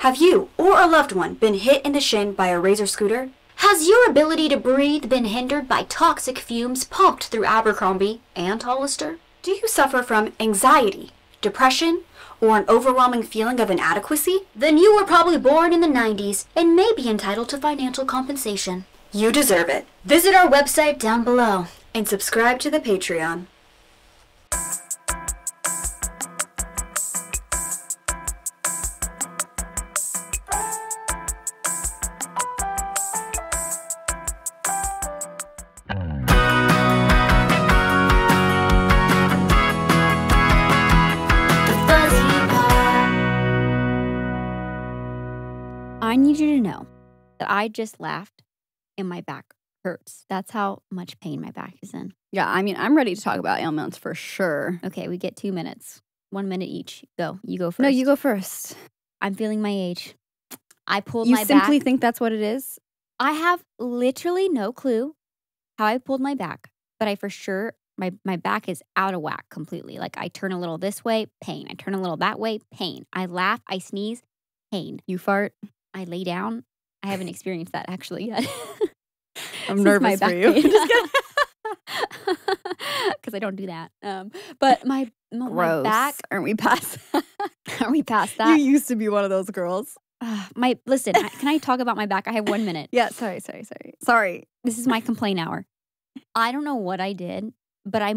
Have you or a loved one been hit in the shin by a Razor scooter? Has your ability to breathe been hindered by toxic fumes pumped through Abercrombie and Hollister? Do you suffer from anxiety, depression, or an overwhelming feeling of inadequacy? Then you were probably born in the 90s and may be entitled to financial compensation. You deserve it. Visit our website down below And subscribe to the Patreon. I need you to know that I just laughed and my back hurts. That's how much pain my back is in. Yeah, I mean, I'm ready to talk about ailments for sure. Okay, we get 2 minutes. 1 minute each. Go. You go first. No, you go first. I'm feeling my age. I pulled You my back. simply think that's what it is? I have literally no clue how I pulled my back, but I for sure, my back is out of whack completely. Like I turn a little this way, pain. I turn a little that way, pain. I laugh, I sneeze, pain. You fart? I lay down. I haven't experienced that actually yet. I'm nervous for you. Because I don't do that. But my Gross. back. Aren't we past Are we past that? You used to be one of those girls. Listen, can I talk about my back? I have 1 minute. Yeah, sorry. This is my complaint hour. I don't know what I did, but I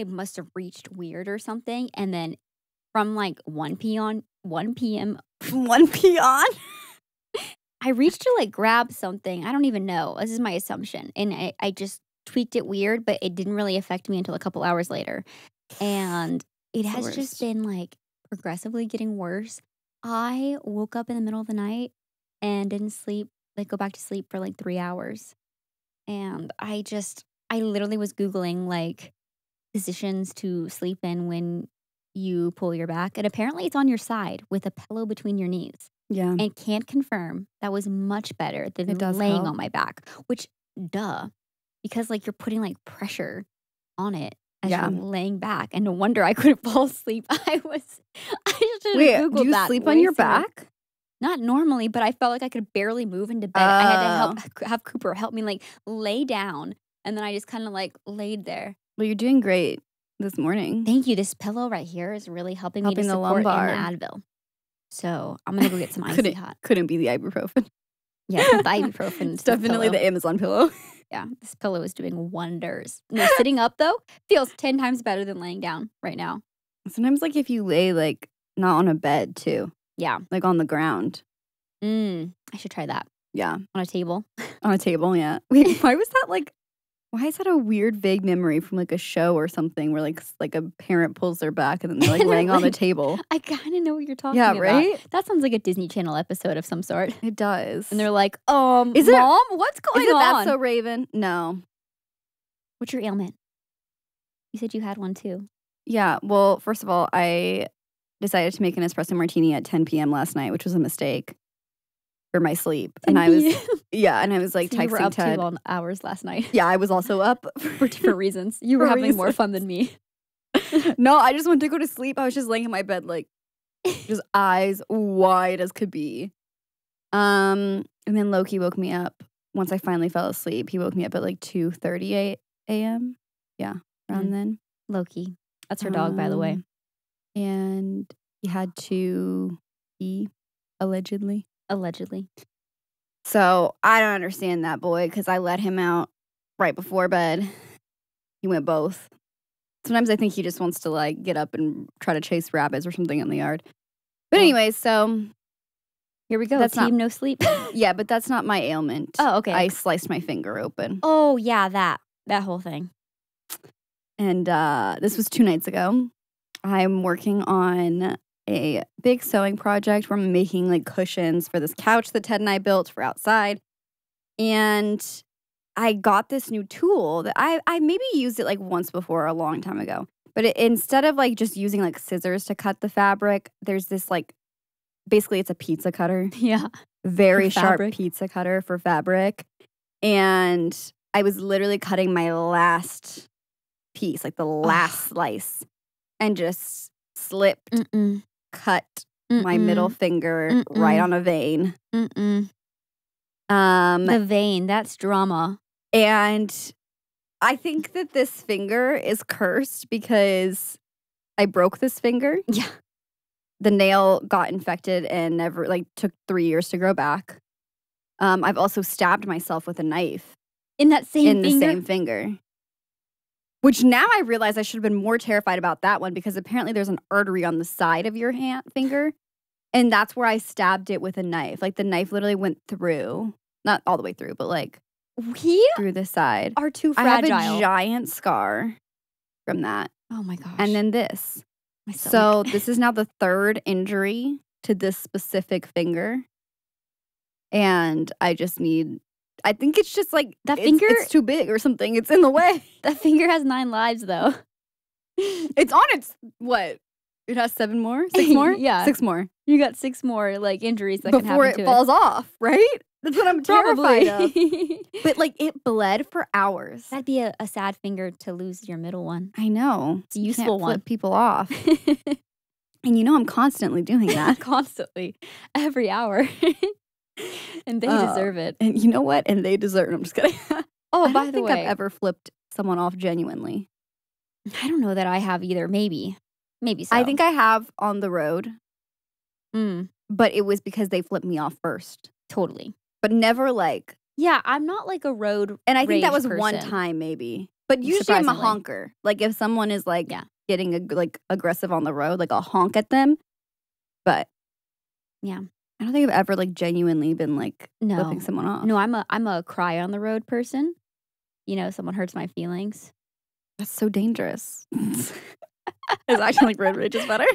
must have reached weird or something. And then from like 1 p.m. From 1 p.m. I reached to like grab something. I don't even know. This is my assumption. And I just tweaked it weird, but it didn't really affect me until a couple hours later. And it has just been like progressively getting worse. I woke up in the middle of the night and didn't sleep, like go back to sleep for like 3 hours. And I literally was Googling like positions to sleep in when you pull your back. And apparently it's on your side with a pillow between your knees. Yeah. And can't confirm that was much better than laying help. on my back, which duh, because like you're putting like pressure on it as you're laying back. And no wonder I couldn't fall asleep. I should have Googled do you that sleep way on your sooner. back? Not normally, but I felt like I could barely move into bed. I had to have Cooper help me like lay down. And then I just kind of like laid there. Well, you're doing great this morning. Thank you. This pillow right here is really helping me to the support lumbar. in the Advil. So I'm going to go get some icy hot. Couldn't be the ibuprofen. Yeah, it's the ibuprofen. It's definitely the Amazon pillow. Yeah, this pillow is doing wonders. No, sitting up though feels 10 times better than laying down right now. Sometimes like if you lay like not on a bed too. Yeah. Like on the ground. I should try that. Yeah. On a table. On a table, yeah. Wait, why is that a weird vague memory from like a show or something where like a parent pulls their back and then they're like laying on the table? I kind of know what you're talking about. Yeah, right? That sounds like a Disney Channel episode of some sort. It does. And they're like, Mom, what's going on? That's So Raven? No. What's your ailment? You said you had one too. Yeah, well, first of all, I decided to make an espresso martini at 10 p.m. last night, which was a mistake for my sleep. And I was like So texting you were up Ted. 2 long hours last night. Yeah, I was also up For different reasons. You were having more fun than me. No, I just went to go to sleep. I was just laying in my bed like just eyes wide as could be. And then Loki woke me up once I finally fell asleep. He woke me up at like 2:30 a.m. Yeah, around then. Loki. That's her dog, by the way. And he had to pee, allegedly. Allegedly. So I don't understand that boy because I let him out right before bed. He went both. Sometimes I think he just wants to like get up and try to chase rabbits or something in the yard. But anyway, so here we go. That's Team no sleep. yeah, but that's not my ailment. Oh, okay. I sliced my finger open. Oh, yeah, that whole thing. And this was 2 nights ago. I'm working on a big sewing project where I'm making like cushions for this couch that Ted and I built for outside. And I got this new tool that I maybe used it like once before a long time ago. But instead of like just using like scissors to cut the fabric, there's this like, basically it's a pizza cutter. Yeah. Very sharp pizza cutter for fabric. And I was literally cutting my last piece, like the last slice, and just slipped, cut my middle finger right on a vein. The vein, that's drama. And I think that this finger is cursed because I broke this finger. Yeah. The nail got infected and never, took 3 years to grow back. I've also stabbed myself with a knife. In that same the same finger. Which now I realize I should have been more terrified about that one because apparently there's an artery on the side of your finger. And that's where I stabbed it with a knife. Like the knife literally went through. Not all the way through, but we through the side. are too fragile. I have a giant scar from that. Oh my gosh. And then this. My So stomach. this is now the third injury to this specific finger. And I think it's just That finger- it's too big or something. It's in the way. That finger has 9 lives, though. It's on its, what? It has 7 more? 6 more? Yeah. 6 more. You got 6 more injuries that can Before happen it to falls off, right? That's what I'm terrified of. Probably. But it bled for hours. That'd be a sad finger to lose your middle one. I know. It's a useful Can't one. flip people off. And I'm constantly doing that. Constantly. Every hour. And they deserve it. And you know what? And they deserve it. I'm just kidding. Oh, I by don't the think way. I've ever flipped someone off genuinely. I don't know that I have either. Maybe so. I think I have on the road, But it was because they flipped me off first. totally. But never Yeah, I'm not a road and I think that rage was one person. time maybe. But usually I'm a Surprisingly. honker. If someone is Yeah. getting aggressive on the road, I'll honk at them. But Yeah. I don't think I've ever genuinely been No. flipping someone off. No, I'm a cry on the road person. Someone hurts my feelings. That's so dangerous. It's actually road rage is better.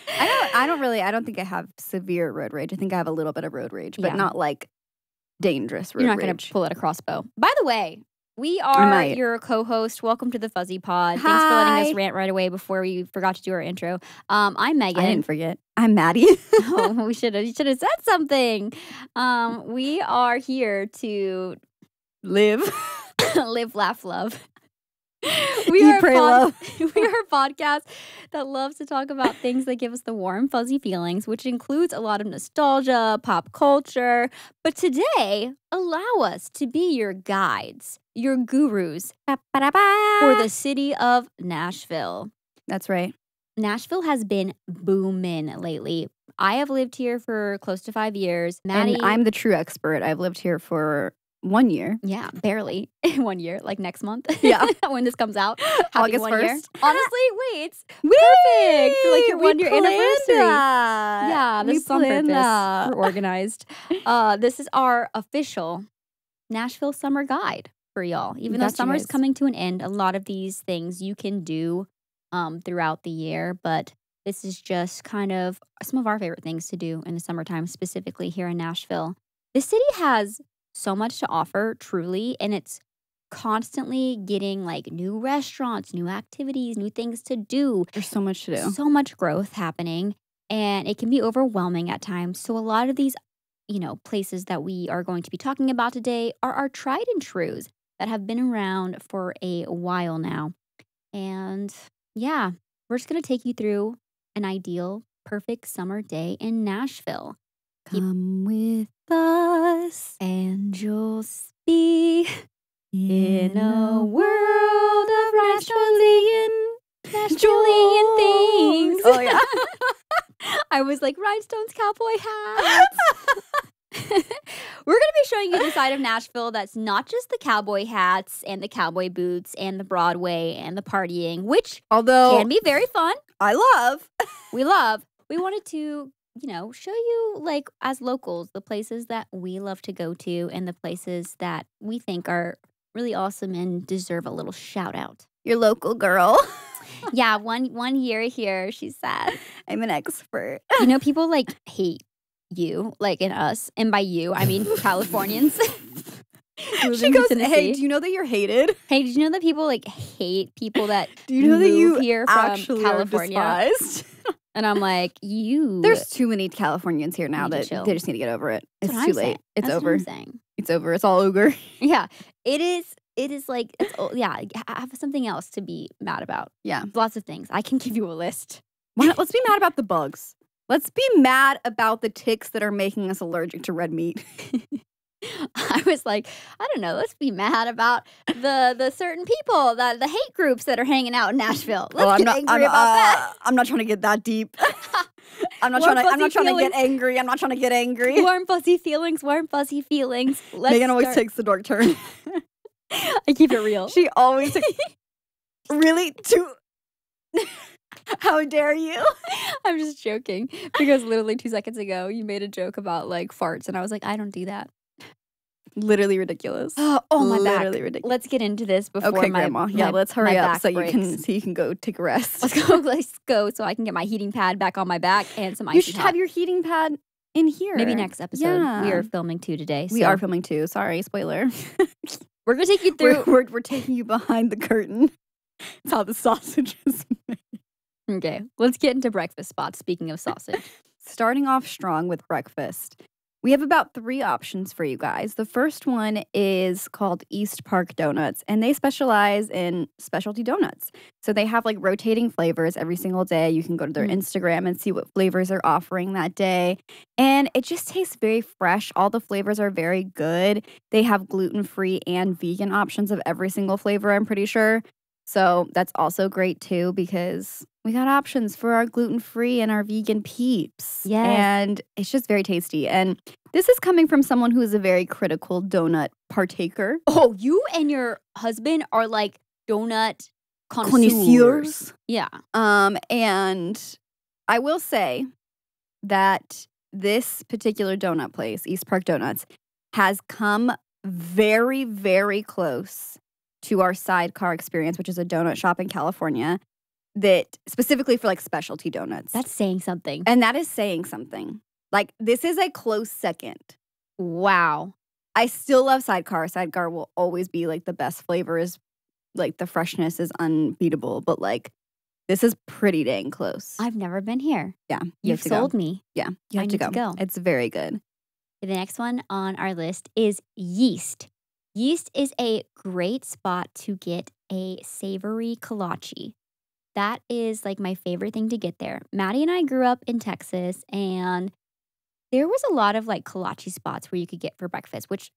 I don't think I have severe road rage. I think I have a little bit of road rage, but Yeah. not dangerous road You're not rage. going to pull out a crossbow. By the way, we I are might. your co-host. Welcome to the Fuzzy Pod. Thanks for letting Hi. us rant right away before we forgot to do our intro. I'm Megan. I didn't forget. I'm Maddie. Oh, you should have said something. We are here to Live. live, laugh, love. Eat, pray, love. We are a podcast that loves to talk about things that give us the warm, fuzzy feelings, which includes a lot of nostalgia, pop culture. But today, allow us to be your guides, your gurus for the city of Nashville. That's right. Nashville has been booming lately. I have lived here for close to 5 years. Maddie, And I'm the true expert. I've lived here for 1 year. yeah, barely 1 year, next month. Yeah. When this comes out, Happy August 1 year. 1st. Honestly, wait, it's perfect for your We 1 year planned anniversary. that. Yeah, We this is on planned purpose. that. We're organized. This is our official Nashville summer guide for y'all. Even though got you summer's guys. coming to an end, a lot of these things you can do throughout the year, but this is just kind of some of our favorite things to do in the summertime, specifically here in Nashville. The city has so much to offer, truly, and it's constantly getting new restaurants, new activities, new things to do. There's so much to do. So much growth happening, and it can be overwhelming at times. So a lot of these, places that we are going to be talking about today are our tried and trues that have been around for a while now. And yeah, we're just going to take you through an ideal, perfect summer day in Nashville. Come with us And you'll be in a world of Nashvilleian things. Oh, yeah. I was like, rhinestones, cowboy hats. We're going to be showing you the side of Nashville that's not just the cowboy hats and the cowboy boots and the Broadway and the partying, which Although can be very fun. I love. We love. We wanted to, show you, as locals, the places that we love to go to and the places that we think are really awesome and deserve a little shout out. Your local girl. Yeah, one year here, she said. I'm an expert. People hate you, in us. And by you, I mean Californians. She Moving to goes, Tennessee. hey, do you know that you're hated? Hey, did you know that people hate people that Do you know that you move here from actually California? are despised? And I'm like, you. There's too many Californians here now Need to that chill. they just need to get over it. That's It's what too I'm late. saying. It's That's what over. I'm saying. It's over. It's all ogre. Yeah, it is. It is yeah. I have something else to be mad about. Yeah. Lots of things. I can give you a list. Why not? Let's be mad about the bugs. Let's be mad about the ticks that are making us allergic to red meat. I was like, I don't know. Let's be mad about the certain people, the hate groups that are hanging out in Nashville. Let's get angry about that. I'm not trying to get that deep. I'm not trying to get angry. I'm not trying to get angry. Warm, fuzzy feelings. Warm, fuzzy feelings. Megan always takes the dark turn. I keep it real. She always takes... Really? How dare you? I'm just joking. Because literally 2 seconds ago, you made a joke about like farts. And I was like, I don't do that. Literally ridiculous. Oh my back. Literally ridiculous. Let's get into this before okay, Grandma. Yeah, let's hurry up so you can go take a rest. Let's go so I can get my heating pad back on my back and some icy You should have your heating pad in here. Maybe next episode. Yeah. We are filming 2 today. We are filming 2. Sorry, spoiler. We're gonna take you through. We're taking you behind the curtain. It's how the sausage is made. Okay, let's get into breakfast spots. Speaking of sausage, starting off strong with breakfast. We have about 3 options for you guys. The first one is called East Park Donuts, and they specialize in specialty donuts. So they have like rotating flavors every single day. You can go to their Instagram and see what flavors they're offering that day. And it just tastes very fresh. All the flavors are very good. They have gluten-free and vegan options of every single flavor, I'm pretty sure. So that's also great too because we got options for our gluten-free and our vegan peeps. Yes. And it's just very tasty. And this is coming from someone who is a very critical donut partaker. Oh, you and your husband are like donut connoisseurs. Yeah. And I will say that this particular donut place, East Park Donuts, has come very, very close to our Sidecar experience, which is a donut shop in California that specifically for like specialty donuts. That's saying something. And that is saying something. Like this is a close second. Wow. I still love Sidecar. Sidecar will always be like the best flavors. Like the freshness is unbeatable, but like this is pretty dang close. I've never been here. Yeah. You've sold me. Yeah. You have to go. It's very good. The next one on our list is Yeast. Yeast is a great spot to get a savory kolache. That is like my favorite thing to get there. Maddie and I grew up in Texas, and there was a lot of like kolache spots where you could get for breakfast, which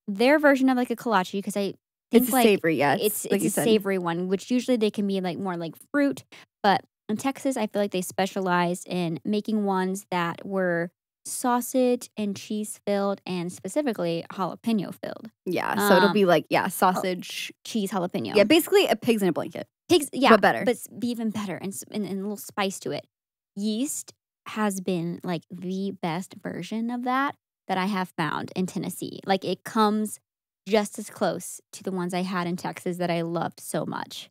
their version of like a kolache, because I think it's like savory, yeah. It's a savory one, which usually they can be like more like fruit. But in Texas, I feel like they specialized in making ones that were sausage and cheese filled and specifically jalapeno filled. Yeah, so it'll be like, sausage, cheese, jalapeno. Yeah, basically a pig's in a blanket. Pigs, yeah, but better. But be even better and a little spice to it. Yeast has been like the best version of that I have found in Tennessee. Like it comes just as close to the ones I had in Texas that I loved so much.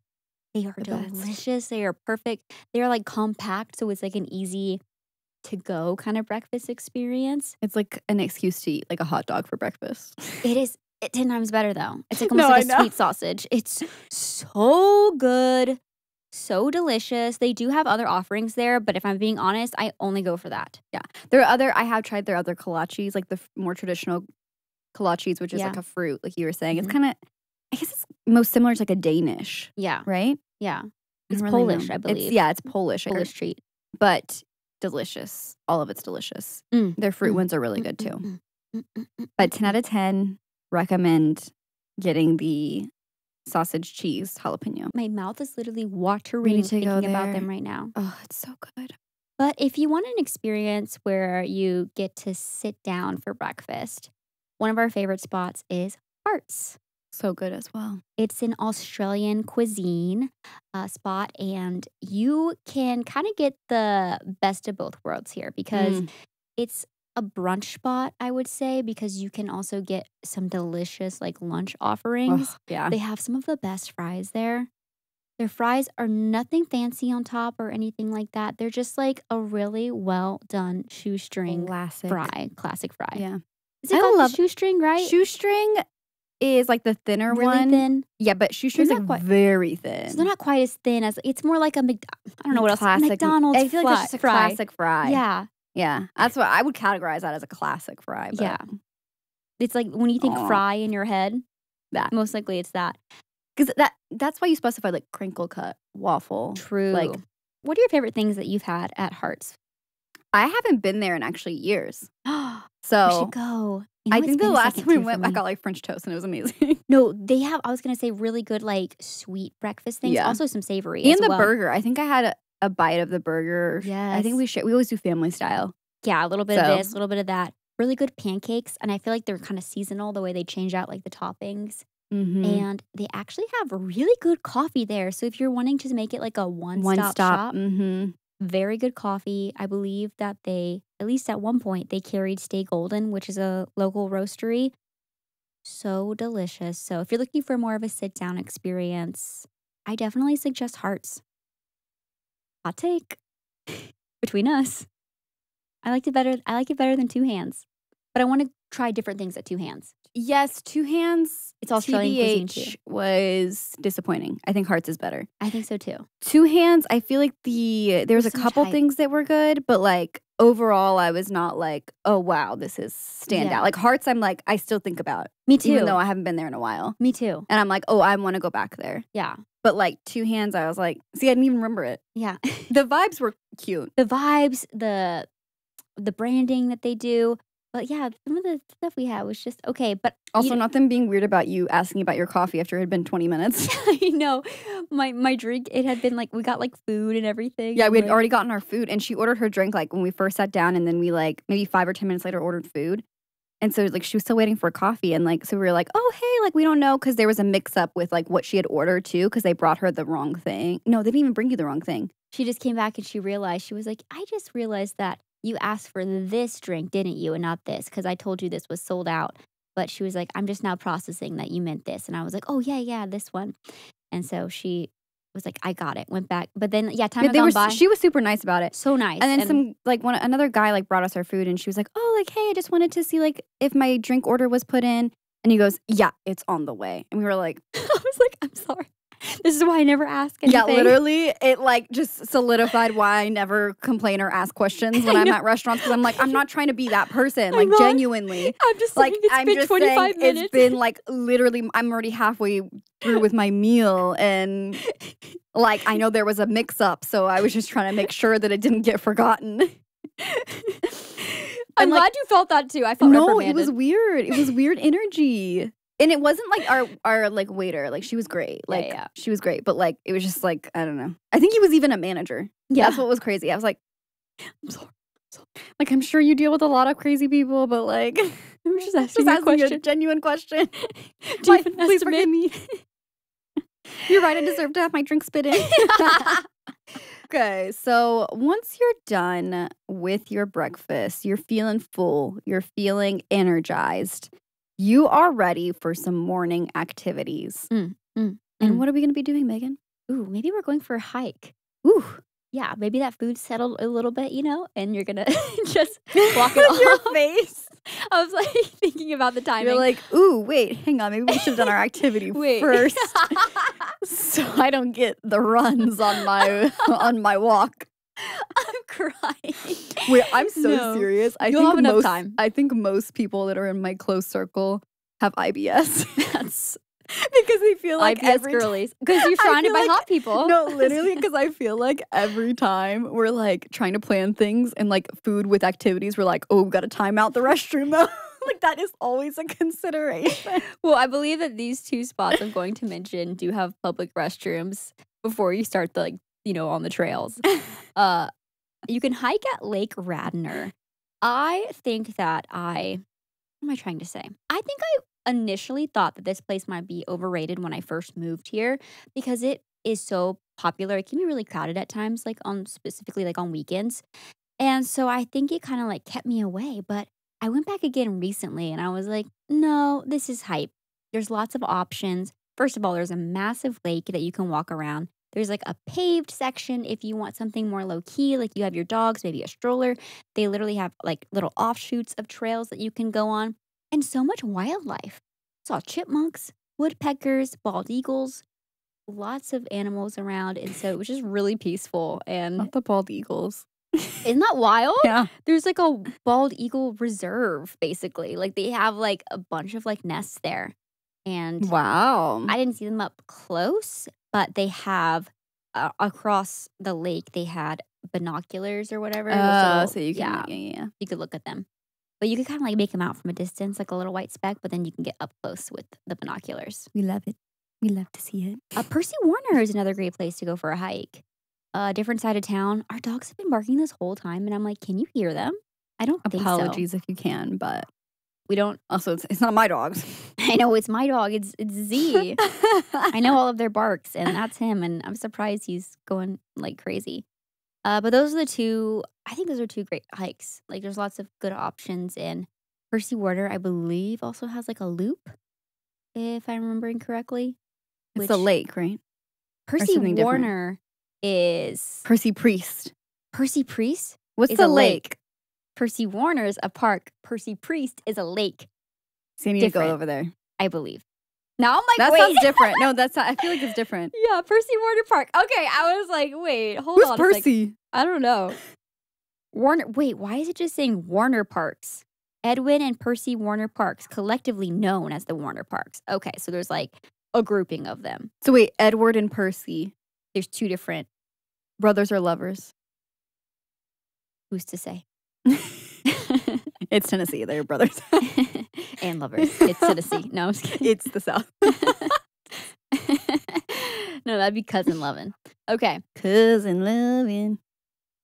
They are delicious. They are perfect. They are like compact, so it's like an easy to go kind of breakfast experience. It's like an excuse to eat like a hot dog for breakfast. It is 10 times better though. It's like almost like a sweet sausage. It's so good, so delicious. They do have other offerings there, but if I'm being honest, I only go for that. Yeah. I have tried their other kolaches, like the more traditional kolaches, which is like a fruit, like you were saying. It's kind of, I guess it's most similar to like a Danish. Yeah. Right? Yeah. It's Polish, I believe. It's Polish. Polish treat. But delicious. All of it's delicious. Their fruit ones are really good too. But 10 out of 10, recommend getting the sausage cheese jalapeno. My mouth is literally watering thinking about them right now. Oh, it's so good. But if you want an experience where you get to sit down for breakfast, one of our favorite spots is Hearts. So good as well. It's an Australian cuisine spot, and you can kind of get the best of both worlds here because it's a brunch spot, I would say, because you can also get some delicious like lunch offerings. Oh, yeah. They have some of the best fries there. Their fries are nothing fancy on top or anything like that. They're just like a really well done shoestring classic fry. Yeah. Is it called the shoestring, right? Shoestring is like the thinner one. Thin. Yeah, but shoestring's like very thin. So they're not quite as thin as, it's more like a I don't know what else. McDonald's I feel like it's just a classic fry. Yeah. Yeah. That's what I would categorize that as a classic fry. But yeah. It's like when you think fry in your head, most likely it's that. Because that's why you specified like crinkle cut waffle. True. Like, what are your favorite things that you've had at Hearts? I haven't been there in actually years. So we should go. You know, I think the last time we went, I got like French toast and it was amazing. No, they have, I was going to say, really good like sweet breakfast things. Yeah. Also some savory and the burger. I think I had a bite of the burger. Yes. I think we always do family style. Yeah, a little bit of this, a little bit of that. Really good pancakes. And I feel like they're kind of seasonal the way they change out like the toppings. Mm-hmm. And they actually have really good coffee there. So if you're wanting to make it like a one-stop shop, very good coffee. I believe that they, at least at one point, they carried Stay Golden, which is a local roastery. So delicious. So if you're looking for more of a sit-down experience, I definitely suggest Hearts. Hot take. Between us. I like it better than Two Hands. But I want to try different things at Two Hands. Yes, Two Hands. It's Australian cuisine too. Was disappointing. I think Hearts is better. I think so too. Two Hands, I feel like there was a couple things that were good, but like overall, I was not like, oh wow, this is standout. Yeah. Like Hearts, I'm like, I still think about. Me too. Even though I haven't been there in a while. Me too. And I'm like, oh, I want to go back there. Yeah. But like Two Hands, I was like, see, I didn't even remember it. Yeah. The vibes were cute. The vibes, the branding that they do. But yeah, some of the stuff we had was just okay. But also not them being weird about you asking about your coffee after it had been 20 minutes. I know. My drink, it had been like, we got like food and everything. Yeah, we had already gotten our food. And she ordered her drink like when we first sat down. And then we like maybe 5 or 10 minutes later ordered food. And so like she was still waiting for coffee. And like, so we were like, oh, hey, like we don't know. Because there was a mix up with like what she had ordered too. Because they brought her the wrong thing. No, they didn't even bring you the wrong thing. She just came back and she was like, I just realized that you asked for this drink, didn't you? And not this, because I told you this was sold out. But she was like, I'm just now processing that you meant this. And I was like, oh, yeah, this one. And so she was like, I got it. Went back. But then, time had gone by. She was super nice about it. So nice. And then another guy like brought us our food and she was like, oh, like, hey, I just wanted to see like if my drink order was put in. And he goes, yeah, it's on the way. And we were like, I was like, I'm sorry. This is why I never ask anything. Yeah, literally, it like just solidified why I never complain or ask questions when I'm at restaurants because I'm like, I'm not trying to be that person. Like genuinely, I'm just like, it's been 25 minutes. It's been like literally, I'm already halfway through with my meal, and like I know there was a mix-up, so I was just trying to make sure that it didn't get forgotten. I'm glad you felt that too. I felt reprimanded. It was weird. It was weird energy. And it wasn't like our like waiter. Like she was great. Like she was great. But like it was just like, I don't know. I think he was even a manager. Yeah. That's what was crazy. I was like, I'm sorry. Like I'm sure you deal with a lot of crazy people, but like I'm just asking a genuine question. Please forgive me. You're right, I deserve to have my drink spit in. Okay, so once you're done with your breakfast, you're feeling full, you're feeling energized. You are ready for some morning activities. And what are we going to be doing, Megan? Ooh, maybe we're going for a hike. Ooh. Yeah, maybe that food settled a little bit, and you're going to just walk it off. Your face. I was like thinking about the timing. You're like, ooh, wait, hang on. Maybe we should have done our activity first. So I don't get the runs on my walk. I'm crying. Wait, I'm so serious. You'll have enough time. I think most people that are in my close circle have IBS. That's because they feel like IBS girlies. Because you're surrounded by hot people. No, literally, because I feel like every time we're like trying to plan things and like food with activities, we're like, oh, we got to time out the restroom though. Like that is always a consideration. Well, I believe that these two spots I'm going to mention do have public restrooms before you start the on the trails. You can hike at Lake Radnor. I think that what am I trying to say? I think I initially thought that this place might be overrated when I first moved here because it is so popular. It can be really crowded at times, specifically on weekends. And so I think it kind of like kept me away. But I went back again recently and I was like, no, this is hype. There's lots of options. First of all, there's a massive lake that you can walk around. There's like a paved section if you want something more low key, like you have your dogs, maybe a stroller. They literally have like little offshoots of trails that you can go on. And so much wildlife. Saw chipmunks, woodpeckers, bald eagles, lots of animals around. And so it was just really peaceful. And not the bald eagles. Isn't that wild? Yeah. There's like a bald eagle reserve, basically. Like they have like a bunch of like nests there. And wow. I didn't see them up close, but they have across the lake, they had binoculars or whatever. Those So you can, yeah, you could look at them. But you could kind of like make them out from a distance, like a little white speck, but then you can get up close with the binoculars. We love it. We love to see it. Percy Warner is another great place to go for a hike. Different side of town. Our dogs have been barking this whole time, and I'm like, can you hear them? I don't think so. Apologies if you can, but we don't. Also, it's not my dogs. I know it's my dog. It's Z. I know all of their barks, and that's him. And I'm surprised he's going like crazy. But those are the two. I think those are two great hikes. Like, there's lots of good options. And Percy Warner, I believe, also has like a loop, if I'm remembering correctly. It's a lake, right? Percy Warner is Percy Priest. Percy Priest? What's the lake? Percy Warner is a park. Percy Priest is a lake. So you need to go over there. I believe. Now I'm like, that wait. sounds different. No, I feel like it's different. Yeah, Percy Warner Park. Okay, I was like, wait, hold on. Who's Percy? I don't know. Warner. Wait, why is it just saying Warner Parks? Edwin and Percy Warner Parks, collectively known as the Warner Parks. Okay, so there's like a grouping of them. So wait, Edward and Percy. There's two different brothers or lovers. Who's to say? It's Tennessee. They're brothers. And lovers. It's Tennessee. No, I'm just kidding. It's the South. No, that'd be Cousin Lovin'. Okay. Cousin Lovin'.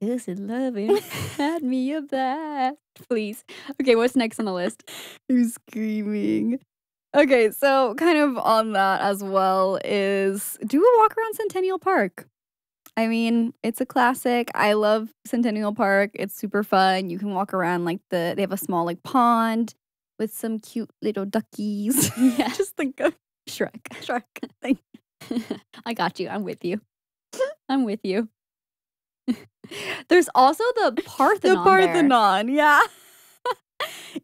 Cousin Lovin'. Had me a blast. Please. Okay, what's next on the list? Who's screaming? Okay, so kind of on that as well is do a walk around Centennial Park. I mean, it's a classic. I love Centennial Park. It's super fun. You can walk around like they have a small like pond with some cute little duckies. Yeah. Just think of Shrek. Thank you. I got you. I'm with you. I'm with you. There's also the Parthenon. The Parthenon, yeah.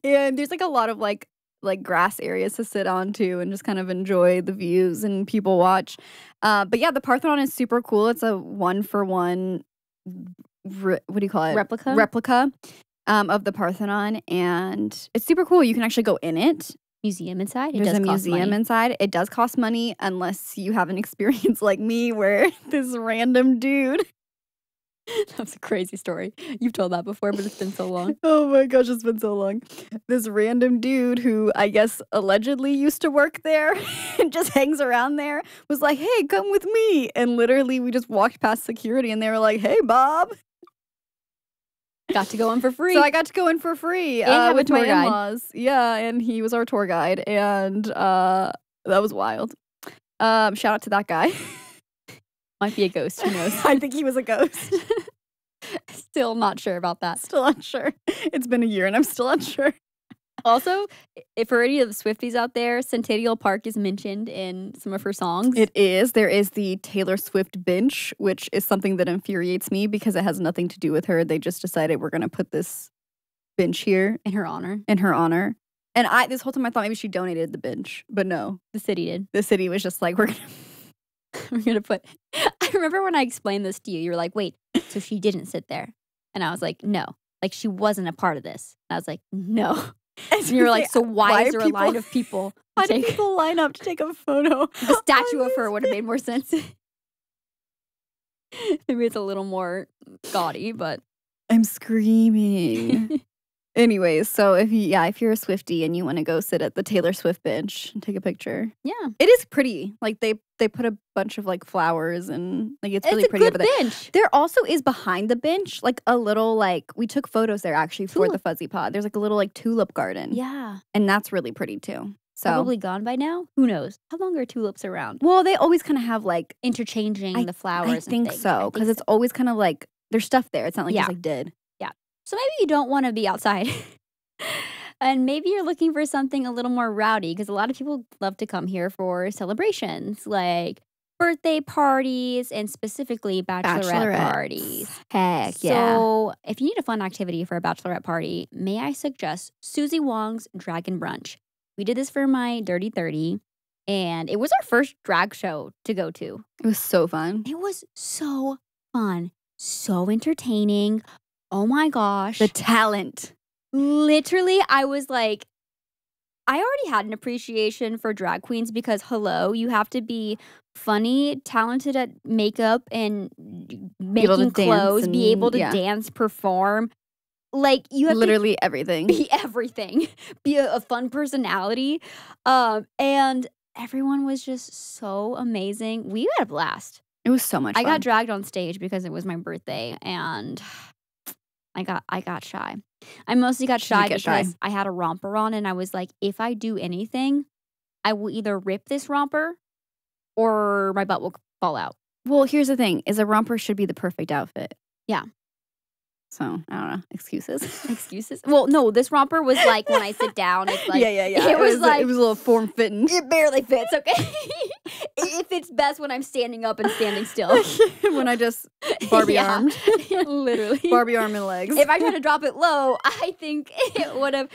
And there's like a lot of like grass areas to sit on too and just kind of enjoy the views and people watch. But yeah, the Parthenon is super cool. It's a 1-for-1 what do you call it? Replica of the Parthenon, and it's super cool. You can actually go in it. Museum inside. There's a museum inside. It does cost money unless you have an experience like me where this random dude. That's a crazy story. You've told that before, but it's been so long. Oh my gosh, it's been so long. This random dude who I guess allegedly used to work there and just hangs around there was like, hey, come with me. And literally we just walked past security and they were like, hey, Bob. Got to go in for free. So I got to go in for free with my in-laws. Yeah, and he was our tour guide. And that was wild. Shout out to that guy. Might be a ghost. Who knows? I think he was a ghost. Still not sure about that. Still unsure. It's been a year and I'm still unsure. Also, if for any of the Swifties out there, Centennial Park is mentioned in some of her songs. It is. There is the Taylor Swift bench, which is something that infuriates me because it has nothing to do with her. They just decided we're going to put this bench here. In her honor. In her honor. And this whole time I thought maybe she donated the bench, but no. The city did. The city was just like, we're going to put... I remember when I explained this to you, you were like, wait, so she didn't sit there? And I was like, no. Like, she wasn't a part of this. And I was like, no. And you were like, so why is there a line of people? Why do people line up to take a photo? The statue of her would have made more sense. Maybe it's a little more gaudy, but... I'm screaming. Anyways, so if you're a Swiftie and you want to go sit at the Taylor Swift bench and take a picture. Yeah. It is pretty. Like they put a bunch of like flowers and like it's really pretty over there. Bench. There also is behind the bench like a little like we took photos there actually for the Fuzzy Pod. There's like a little like tulip garden. Yeah. And that's really pretty too. So probably gone by now. Who knows? How long are tulips around? Well, they always kind of have like interchanging the flowers. I think so because it's always kind of like there's stuff there. It's not like just like dead. So maybe you don't want to be outside. And maybe you're looking for something a little more rowdy because a lot of people love to come here for celebrations like birthday parties and specifically bachelorette parties. Heck yeah. So if you need a fun activity for a bachelorette party, may I suggest Susie Wong's Dragon Brunch. We did this for my Dirty 30 and it was our first drag show to go to. It was so fun. It was so fun. So entertaining. Oh my gosh. The talent. Literally, I was like, I already had an appreciation for drag queens because, hello, you have to be funny, talented at makeup and making clothes, be able to dance, perform. Like, you have literally everything. Be everything. Be a fun personality. And everyone was just so amazing. We had a blast. It was so much fun. I got dragged on stage because it was my birthday, and I got shy. I mostly got shy because I had a romper on, and I was like, if I do anything, I will either rip this romper or my butt will fall out. Well, here's the thing, is a romper should be the perfect outfit. Yeah. So, I don't know. Excuses. Excuses? Well, no, this romper was like when I sit down, it's like... Yeah. It was like... It was a little form-fitting. It barely fits, okay? It fits best when I'm standing up and standing still. When I just Barbie-armed. Literally. Barbie-arm and legs. If I tried to drop it low, I think it would have...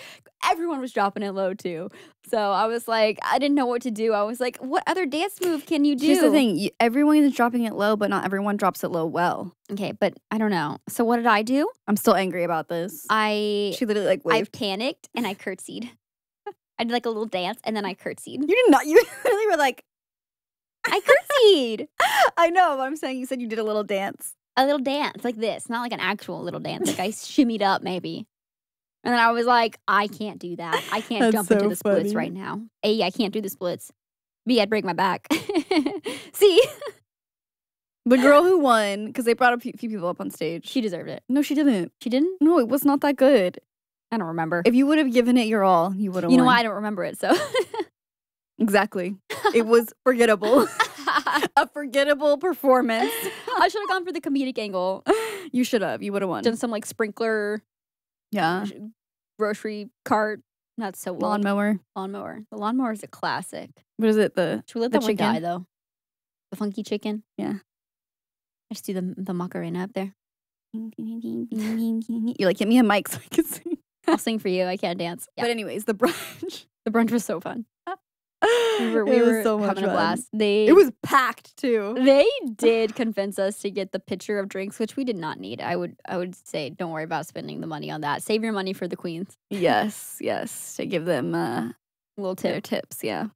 Everyone was dropping it low, too. So I was like, I didn't know what to do. I was like, what other dance move can you do? Here's the thing. Everyone is dropping it low, but not everyone drops it low well. Okay, but I don't know. So what did I do? I'm still angry about this. She literally like waved. I panicked and I curtsied. I did like a little dance and then I curtsied. You did not. You literally were like... I curtsied. I know, but I'm saying you said you did a little dance. A little dance like this. Not like an actual little dance. Like I shimmied up maybe. And then I was like, I can't do that. I can't jump into the splits right now. A, I can't do the splits. B, I'd break my back. C. The girl who won, because they brought a few people up on stage. She deserved it. No, she didn't. She didn't? No, it was not that good. I don't remember. If you would have given it your all, you would have won. You know why I don't remember it, so. Exactly. It was forgettable. A forgettable performance. I should have gone for the comedic angle. You should have. You would have won. Done some like sprinkler. Yeah. Grocery cart. Not so old. Lawnmower. The lawnmower is a classic. What is it? Should we let that one die, though? The funky chicken? Yeah. I just do the Macarena up there. You're like, get me a mic so I can sing. I'll sing for you. I can't dance. Yeah. But anyways, the brunch. The brunch was so fun. We were so having a blast. It was packed too. They did convince us to get the pitcher of drinks, which we did not need. I would say don't worry about spending the money on that. Save your money for the queens. Yes. To give them a little tip. Their tips, yeah.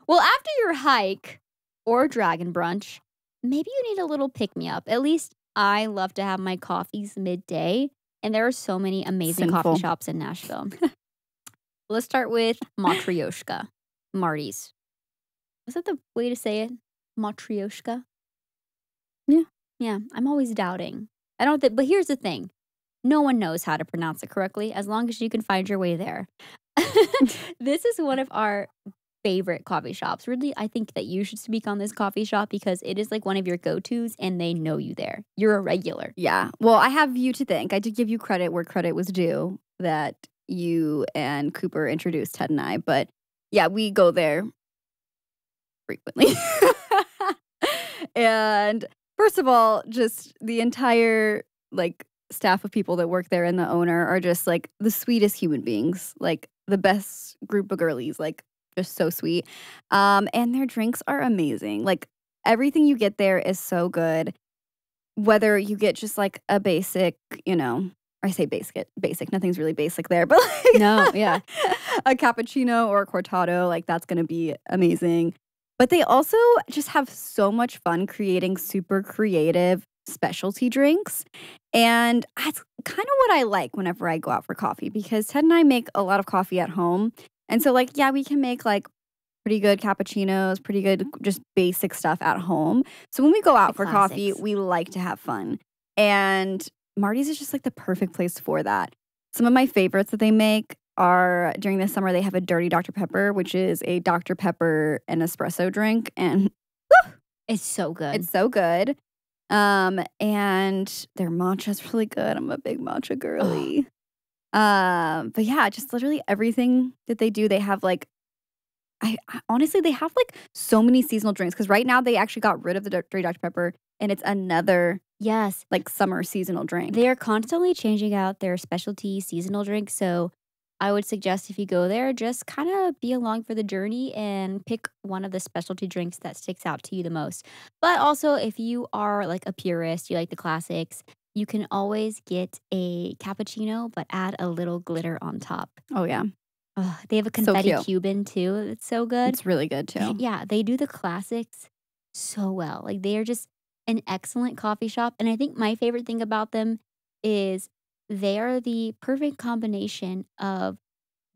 Well, after your hike or dragon brunch, maybe you need a little pick-me-up. At least I love to have my coffees midday, and there are so many amazing coffee shops in Nashville. Let's start with Matryoshka. Marty's. Was that the way to say it? Matryoshka? Yeah. Yeah, I'm always doubting. I don't think, but here's the thing. No one knows how to pronounce it correctly as long as you can find your way there. This is one of our favorite coffee shops. Really, I think that you should speak on this coffee shop because it is like one of your go-tos and they know you there. You're a regular. Yeah. Well, I have you to thank. I did give you credit where credit was due that you and Cooper introduced Ted and I, but yeah, we go there frequently. And first of all, just the entire like staff of people that work there and the owner are just like the sweetest human beings, like the best group of girlies, like just so sweet. And their drinks are amazing. Like everything you get there is so good. Whether you get just like a basic, I say basic, nothing's really basic there, but like no, yeah. A cappuccino or a cortado, like that's going to be amazing. But they also just have so much fun creating super creative specialty drinks. And that's kind of what I like whenever I go out for coffee because Ted and I make a lot of coffee at home. And so like, yeah, we can make like pretty good cappuccinos, pretty good just basic stuff at home. So when we go out for coffee, we like to have fun. And Marty's is just like the perfect place for that. Some of my favorites that they make are during the summer, they have a dirty Dr. Pepper, which is a Dr. Pepper and espresso drink. And it's so good. It's so good. And their matcha's really good. I'm a big matcha girly. But yeah, just literally everything that they do, they have like, I honestly, they have like so many seasonal drinks because right now they actually got rid of the dirty Dr. Pepper and it's another like summer seasonal drink. They are constantly changing out their specialty seasonal drinks. So I would suggest if you go there, just kind of be along for the journey and pick one of the specialty drinks that sticks out to you the most. But also, if you are like a purist, you like the classics, you can always get a cappuccino, but add a little glitter on top. Oh, yeah. Oh, they have a So confetti cute. Cuban too. It's so good. It's really good too. Yeah, they do the classics so well. Like they are just an excellent coffee shop. And I think my favorite thing about them is they are the perfect combination of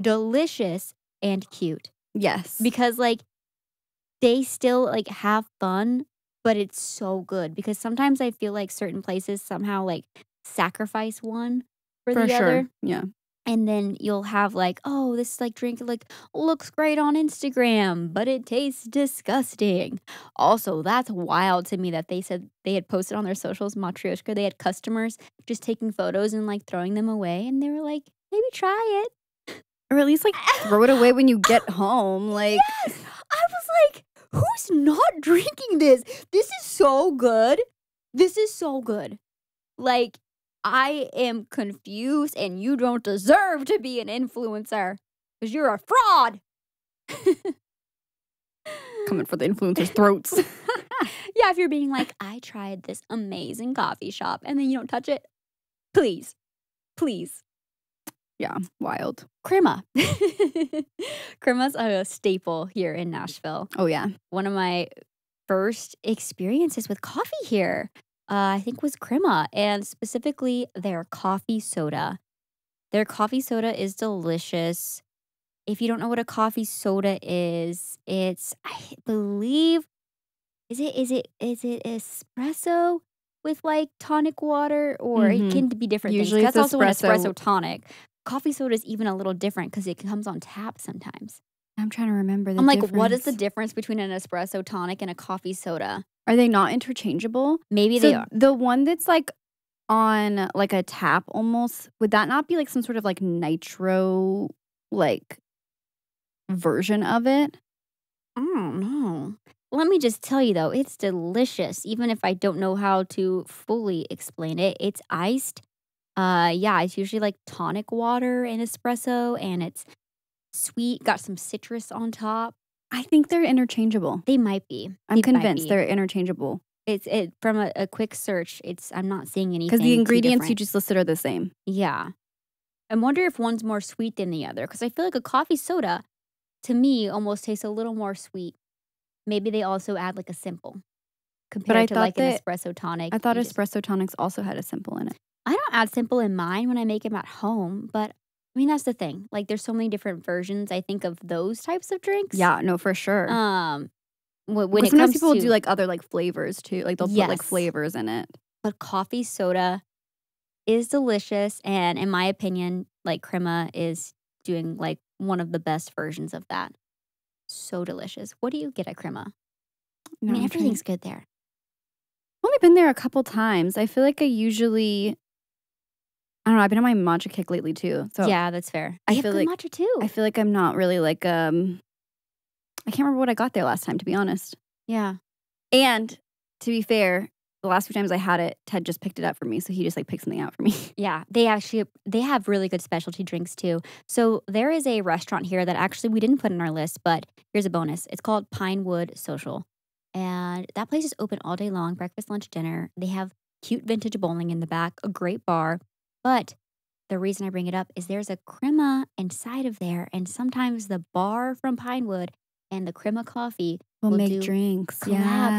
delicious and cute. Yes. Because like they still like have fun, but it's so good. Because sometimes I feel like certain places somehow like sacrifice one for For the sure. other. Yeah. And then you'll have like, oh, this like drink like looks great on Instagram, but it tastes disgusting. Also, that's wild to me that they said they had posted on their socials, Matryoshka, they had customers just taking photos and like throwing them away. And they were like, maybe try it. Or at least like throw it away when you get home. Like, Yes! I was like, who's not drinking this? This is so good. This is so good. Like, I am confused and you don't deserve to be an influencer because you're a fraud. coming for the influencers' throats. Yeah, if you're being like, I tried this amazing coffee shop and then you don't touch it, please, please. Yeah, wild. Crema. Crema's a staple here in Nashville. Oh, yeah. One of my first experiences with coffee here, I think was Crema, and specifically their coffee soda. Their coffee soda is delicious. If you don't know what a coffee soda is, it's, I believe, is it espresso with like tonic water, or it can be different Usually things. it's That's also an espresso. espresso tonic. Coffee soda is even a little different because it comes on tap sometimes. I'm trying to remember the I'm like, difference. what is the difference between an espresso tonic and a coffee soda? Are they not interchangeable? Maybe So they are. the one that's like on like a tap almost, would that not be like some sort of like nitro like version of it? I don't know. Let me just tell you though, it's delicious. Even if I don't know how to fully explain it, it's iced. Yeah, it's usually like tonic water and espresso, and it's sweet, got some citrus on top. I think they're interchangeable. They might be. I'm They might convinced be. they're interchangeable It's from a quick search. I'm not seeing anything because the too ingredients you different. just listed are the same. Yeah. I wonder if one's more sweet than the other because I feel like a coffee soda, to me, almost tastes a little more sweet. Maybe they also add like a simple compared I to thought like an that- espresso tonic. I thought You just- espresso tonics also had a simple in it. I don't add simple in mine when I make them at home, but I mean that's the thing. Like there's so many different versions. I think of those types of drinks. Yeah, no, for sure. When But it sometimes comes people to do like other like flavors too. Like they'll put like Yes. flavors in it. but coffee soda is delicious, and in my opinion, like Crema is doing like one of the best versions of that. So delicious. What do you get at Crema? No, I mean, I'm trying- everything's good there. I've only been there a couple times. I feel like I usually, I don't know. I've been on my matcha kick lately too. So Yeah, that's fair. I They have feel good like- matcha too. I feel like I'm not really like I can't remember what I got there last time, to be honest. Yeah. And to be fair, the last few times I had it, Ted just picked it up for me. So he just like picked something out for me. Yeah, they have really good specialty drinks too. So there is a restaurant here that actually we didn't put on our list, but here's a bonus. It's called Pinewood Social. And that place is open all day long, breakfast, lunch, dinner. They have cute vintage bowling in the back, a great bar. But the reason I bring it up is there's a Crema inside of there, and sometimes the bar from Pinewood and the Crema coffee We'll will make do drinks. collabs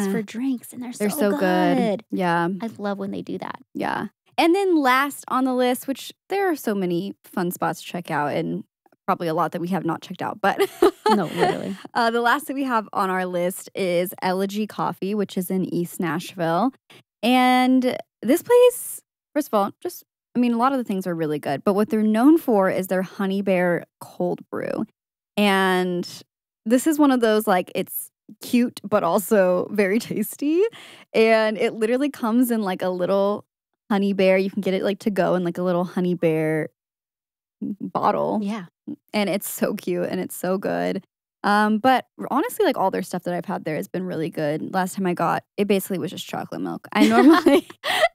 Yeah. for drinks, and They're so good. Yeah. I love when they do that. Yeah. And then last on the list, which there are so many fun spots to check out and probably a lot that we have not checked out, but No, literally. the last that we have on our list is Elegy Coffee, which is in East Nashville. And this place, first of all, a lot of the things are really good, but what they're known for is their Honey Bear cold brew. And this is one of those, like, it's cute, but also very tasty. And it literally comes in like a little honey bear. You can get it like to go in like a little honey bear bottle. Yeah. And it's so cute and it's so good. But honestly, like all their stuff that I've had there has been really good. Last time I got it, basically was just chocolate milk. I normally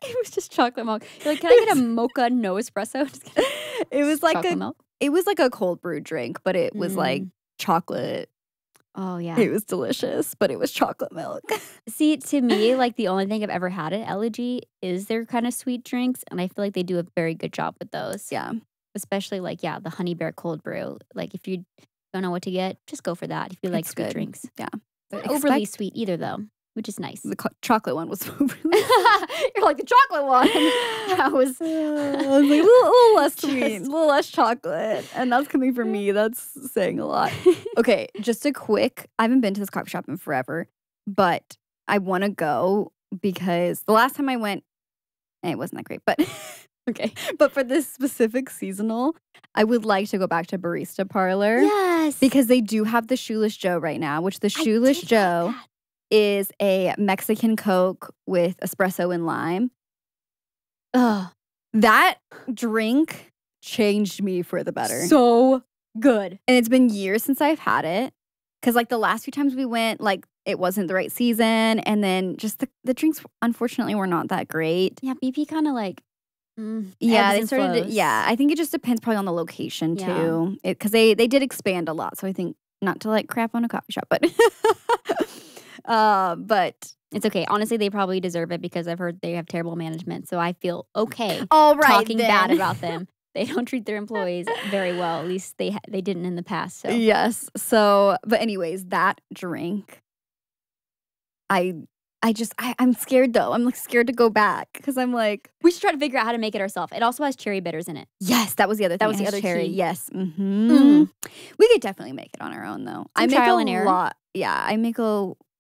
It was just chocolate milk. You're like, can I get a mocha no espresso? Just kidding. it was Just like chocolate milk. it was like a cold brew drink, but it was like chocolate. Oh yeah. It was delicious, but it was chocolate milk. See, to me, like the only thing I've ever had at Elegy is their kind of sweet drinks, and I feel like they do a very good job with those. Yeah. especially like, the Honey Bear cold brew. Like if you don't know what to get, just go for that if you like It's sweet good. drinks. Yeah. Not overly sweet either, though, which is nice. The chocolate one was really You're like, the chocolate one. I was like a little less sweet, a little less chocolate. And that's coming from me. That's saying a lot. Okay, just a quick, I haven't been to this coffee shop in forever, but I want to go because the last time I went, it wasn't that great, but okay. But for this specific seasonal, I would like to go back to Barista Parlor. Yes. Because they do have the Shoeless Joe right now, which the Shoeless Joe is a Mexican Coke with espresso and lime. Ugh. That drink changed me for the better. So good. And it's been years since I've had it. Because like the last few times we went, like it wasn't the right season. And then just the drinks, unfortunately, were not that great. Yeah, BP kind of like, yeah, they ebbs and started to, flows. yeah, I think it just depends probably on the location Yeah. too. Because they did expand a lot. So I think not to like crap on a coffee shop, but but It's okay. Honestly, they probably deserve it because I've heard they have terrible management. So I feel okay all right, talking then. bad about them. They don't treat their employees very well. At least they didn't in the past. So Yes. So, but anyways, that drink, I'm scared though. I'm like scared to go back because I'm like, we should try to figure out how to make it ourselves. It also has cherry bitters in it. yes, that was the other thing. That was It the has other cherry. key. Yes. Mm-hmm. We could definitely make it on our own though. I make trial a and error. lot. Yeah,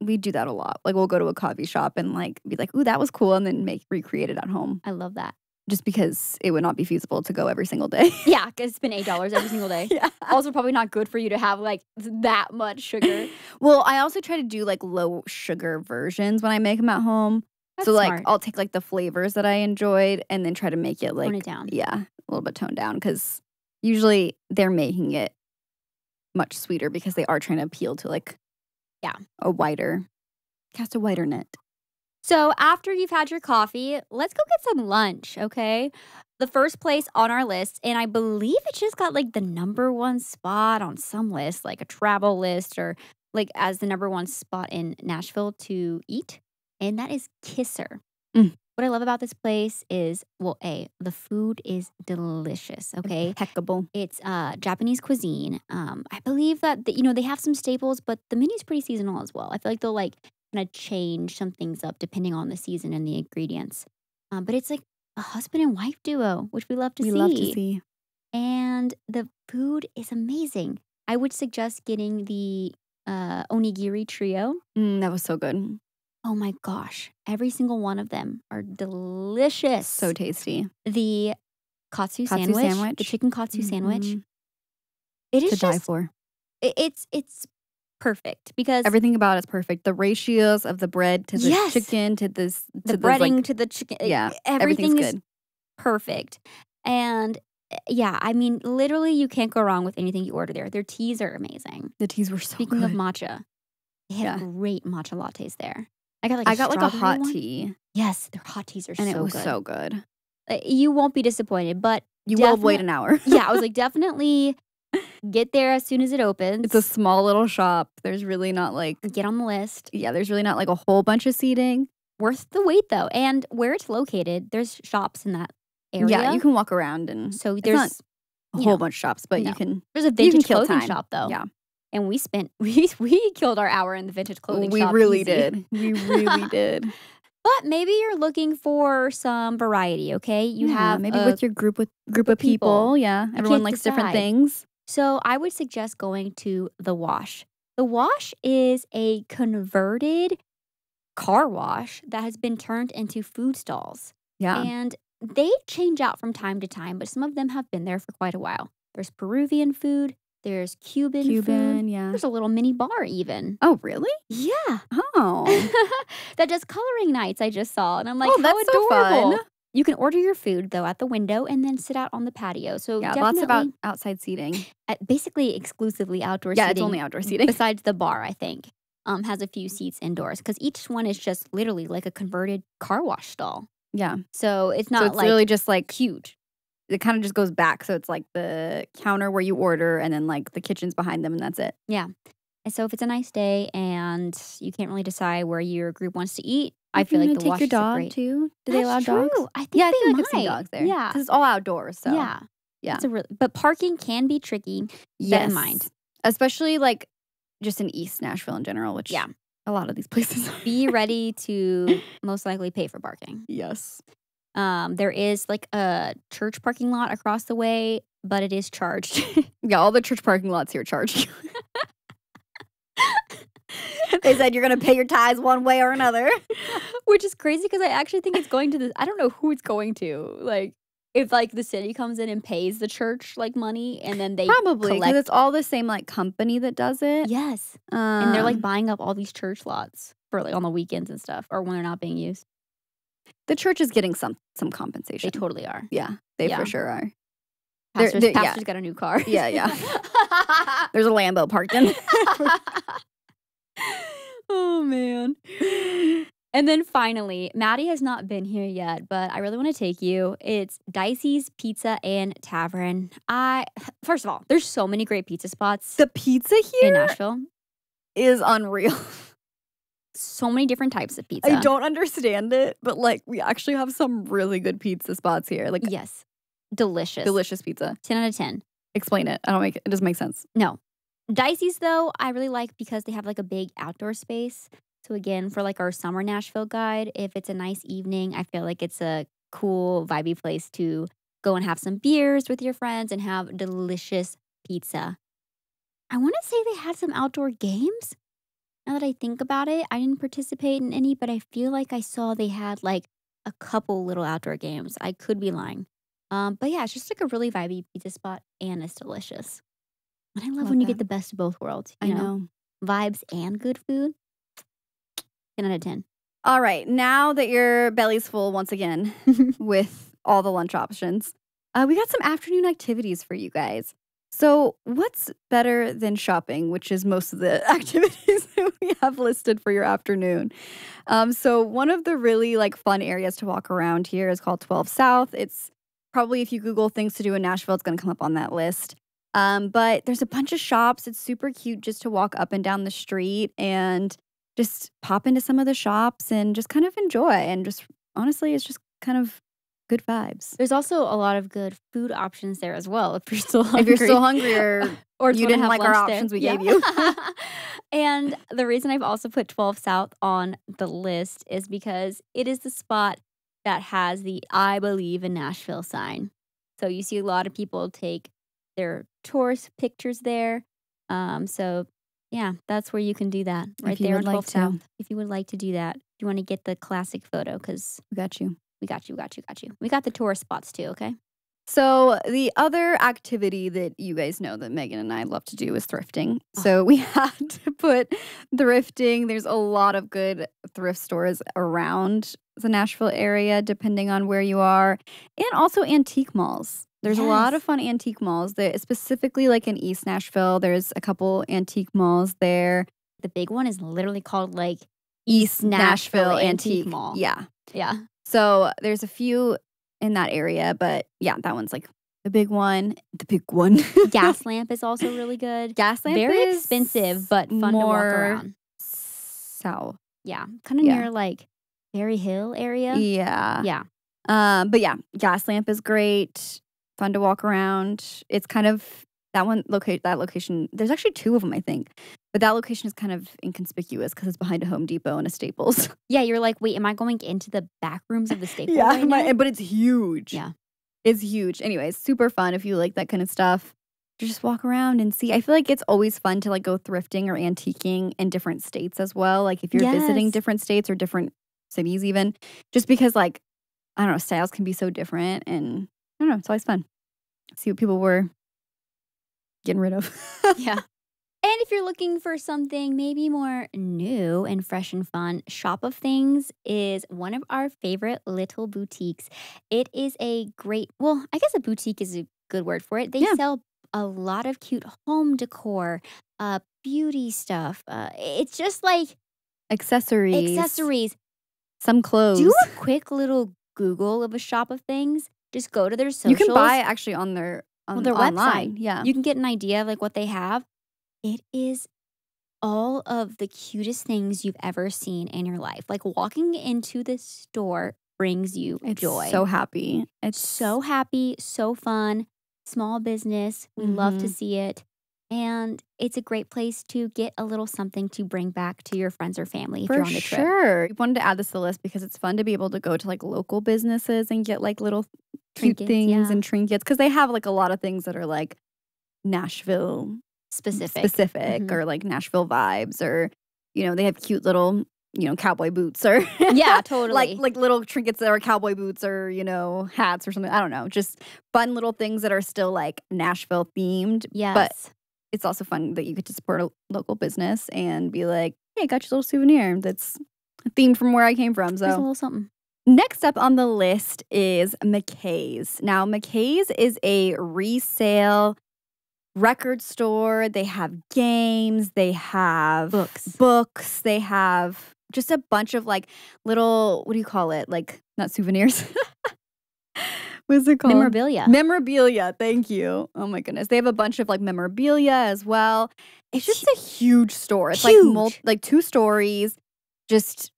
we do that a lot. Like we'll go to a coffee shop and like be like, ooh, that was cool, and then recreate it at home. I love that. Just because it would not be feasible to go every single day. Yeah, because spend $8 every single day. Yeah. Also, probably not good for you to have like that much sugar. Well, I also try to do like low sugar versions when I make them at home. That's so like smart. I'll take like the flavors that I enjoyed and then try to make it like Tone it down. Yeah, a little bit toned down because usually they're making it much sweeter because they are trying to appeal to like cast a wider net. So after you've had your coffee, let's go get some lunch, okay? The first place on our list, and I believe it just got like the #1 spot on some list, like a travel list or like as the #1 spot in Nashville to eat, and that is Kisser. What I love about this place is, well, the food is delicious, okay? Impeccable. It's Japanese cuisine. I believe that, they have some staples, but the menu's pretty seasonal as well. I feel like they'll like kind of change some things up depending on the season and the ingredients. But it's like a husband and wife duo, which we love to see. And the food is amazing. I would suggest getting the onigiri trio. That was so good. Oh my gosh. Every single one of them are delicious. So tasty. The katsu sandwich. The chicken katsu sandwich. It is To die just, for. it's perfect because Everything about it's perfect. The ratios of the bread to the Yes. chicken to this the to breading like, to the chicken, yeah, everything everything's is good. perfect. And yeah, I mean, literally, you can't go wrong with anything you order there. Their teas are amazing. The teas were so Speaking good. of matcha, they had Yeah. great matcha lattes there. I got I got like a strawberry hot one. tea Yes, their hot teas are and so it was good. so good. You won't be disappointed, but You will wait an hour. yeah, I was like, definitely get there as soon as it opens. It's a small little shop. There's really not like Get on the list. there's really not like a whole bunch of seating. Worth the wait though, and where it's located, there's shops in that area. Yeah, you can walk around and So it's there's not a you whole know, bunch of shops, but no. you can there's a you can vintage kill clothing time. shop though. Yeah. And we killed our hour in the vintage clothing We shop. really easy. did. We really did. But maybe you're looking for some variety, okay? You have maybe a- with your group of people. people. Yeah. Everyone can't likes different decide. things. So I would suggest going to The Wash. The Wash is a converted car wash that has been turned into food stalls. Yeah. And they change out from time to time, but some of them have been there for quite a while. There's Peruvian food. There's Cuban food. yeah. There's a little mini bar even. Oh, really? Yeah. Oh. That does coloring nights I just saw. And I'm like, Oh, how that's so adorable. fun. You can order your food, though, at the window and then sit out on the patio. So Yeah, definitely, lots about outside seating. basically exclusively outdoor Yeah, seating. it's only outdoor seating. Besides the bar, I think, has a few seats indoors. Because each one is just literally like a converted car wash stall. Yeah. So it's So not it's like really just like huge. it kind of just goes back. So it's like the counter where you order and then like the kitchen's behind them and that's it. And so if it's a nice day and you can't really decide where your group wants to eat, I feel like the take Wash your is a dog great. too. Do they allow That's dogs? true. I think Yeah, I they feel like might. I've seen dogs there. Yeah. Because it's all outdoors. So Yeah. Yeah. But parking can be tricky. Keep that in mind. Especially like just in East Nashville in general, which a lot of these places are. Be ready to most likely pay for parking. Yes. There is like a church parking lot across the way, but it is charged. Yeah, all the church parking lots here charge you. They said you're going to pay your tithes one way or another. Which is crazy because I actually think it's going to the, I don't know who it's going to. Like, if like the city comes in and pays the church like money and then they probably because it's all the same like company that does it. Yes. And they're like buying up all these church lots for like on the weekends and stuff or when they're not being used. The church is getting some compensation. They totally are. Yeah, they for sure are. Pastor's got a new car. Yeah. There's a Lambo parked in. Oh, man. And then finally, Maddie has not been here yet, but I really want to take you. It's Dicey's Pizza and Tavern. First of all, there's so many great pizza spots. The pizza here in Nashville is unreal. So many different types of pizza. I don't understand it, but like we actually have some really good pizza spots here. Like yes, delicious pizza. 10 out of 10. Explain it. It doesn't make sense. No. Dicey's, though, I really like because they have like a big outdoor space. So again, for like our summer Nashville guide, if it's a nice evening, I feel like it's a cool, vibey place to go and have some beers with your friends and have delicious pizza. I want to say they had some outdoor games. Now that I think about it, I didn't participate in any, but I feel like I saw they had like a couple little outdoor games. I could be lying. But yeah, it's just like a really vibey pizza spot and it's delicious. And I love when you get the best of both worlds. You know? Vibes and good food. 10 out of 10. All right. Now that your belly's full once again with all the lunch options, we got some afternoon activities for you guys. So what's better than shopping, which is most of the activities that we have listed for your afternoon? So one of the really like fun areas to walk around here is called 12 South. It's probably if you Google things to do in Nashville, it's going to come up on that list. But there's a bunch of shops. It's super cute just to walk up and down the street and just pop into some of the shops and just kind of enjoy. And just honestly, it's just kind of good vibes. There's also a lot of good food options there as well if you're still hungry. If you're still hungry or you didn't like our options we gave you. And the reason I've also put 12 South on the list is because it is the spot that has the I Believe in Nashville sign. So you see a lot of people take their tourist pictures there. So yeah, that's where you can do that. Right there on 12 South. If you would like to do that. If you want to get the classic photo, because we got you. We got you. We got the tourist spots too, okay? So the other activity that you guys know that Megan and I love to do is thrifting. So we had to put thrifting. There's a lot of good thrift stores around the Nashville area, depending on where you are, and also antique malls. There's a lot of fun antique malls. Specifically like in East Nashville, there's a couple antique malls there. The big one is literally called like East Nashville Antique Mall. Yeah. So there's a few in that area, but yeah, that one's like the big one. Gaslamp is also really good. Gaslamp very is expensive, but fun to walk around. South. Yeah. Kind of near like Berry Hill area. Yeah. But yeah, Gaslamp is great. Fun to walk around. It's kind of that location. There's actually two of them, I think. But that location is kind of inconspicuous because it's behind a Home Depot and a Staples. Yeah, you're like, wait, am I going into the back rooms of the Staples right now? But it's huge. Yeah. It's huge. Anyways, super fun if you like that kind of stuff. Just walk around and see. I feel like it's always fun to like go thrifting or antiquing in different states as well. Like if you're visiting different states or different cities even. Just because like, I don't know, styles can be so different and I don't know, it's always fun. See what people were getting rid of. Yeah. And if you're looking for something maybe more new and fresh and fun, Shop of Things is one of our favorite little boutiques. It is a great, well, I guess a boutique is a good word for it. They sell a lot of cute home decor, beauty stuff. It's just like accessories. Some clothes. Do a quick little Google of a Shop of Things. Just go to their socials. You can buy actually on their online. Website. Yeah. You can get an idea of like what they have. It is all of the cutest things you've ever seen in your life. Like walking into this store brings you joy. So happy. It's so happy, so fun. small business. We love to see it. And it's a great place to get a little something to bring back to your friends or family if you're on a trip. Sure. We wanted to add this to the list because it's fun to be able to go to like local businesses and get like little cute things and trinkets. Because they have like a lot of things that are like Nashville specific or like Nashville vibes, or, you know, they have cute little, you know, cowboy boots or yeah, totally. like little trinkets that are cowboy boots or, you know, hats or something. I don't know. Just fun little things that are still like Nashville themed. Yes. But it's also fun that you get to support a local business and be like, hey, I got you a little souvenir that's themed from where I came from. So there's a little something. Next up on the list is McKay's. Now, McKay's is a resale record store. They have games. They have books. They have just a bunch of like little, what do you call it? Like, not souvenirs. What's it called? Memorabilia. Memorabilia. Thank you. Oh my goodness. They have a bunch of like memorabilia as well. It's just a huge store. It's like 2 stories, just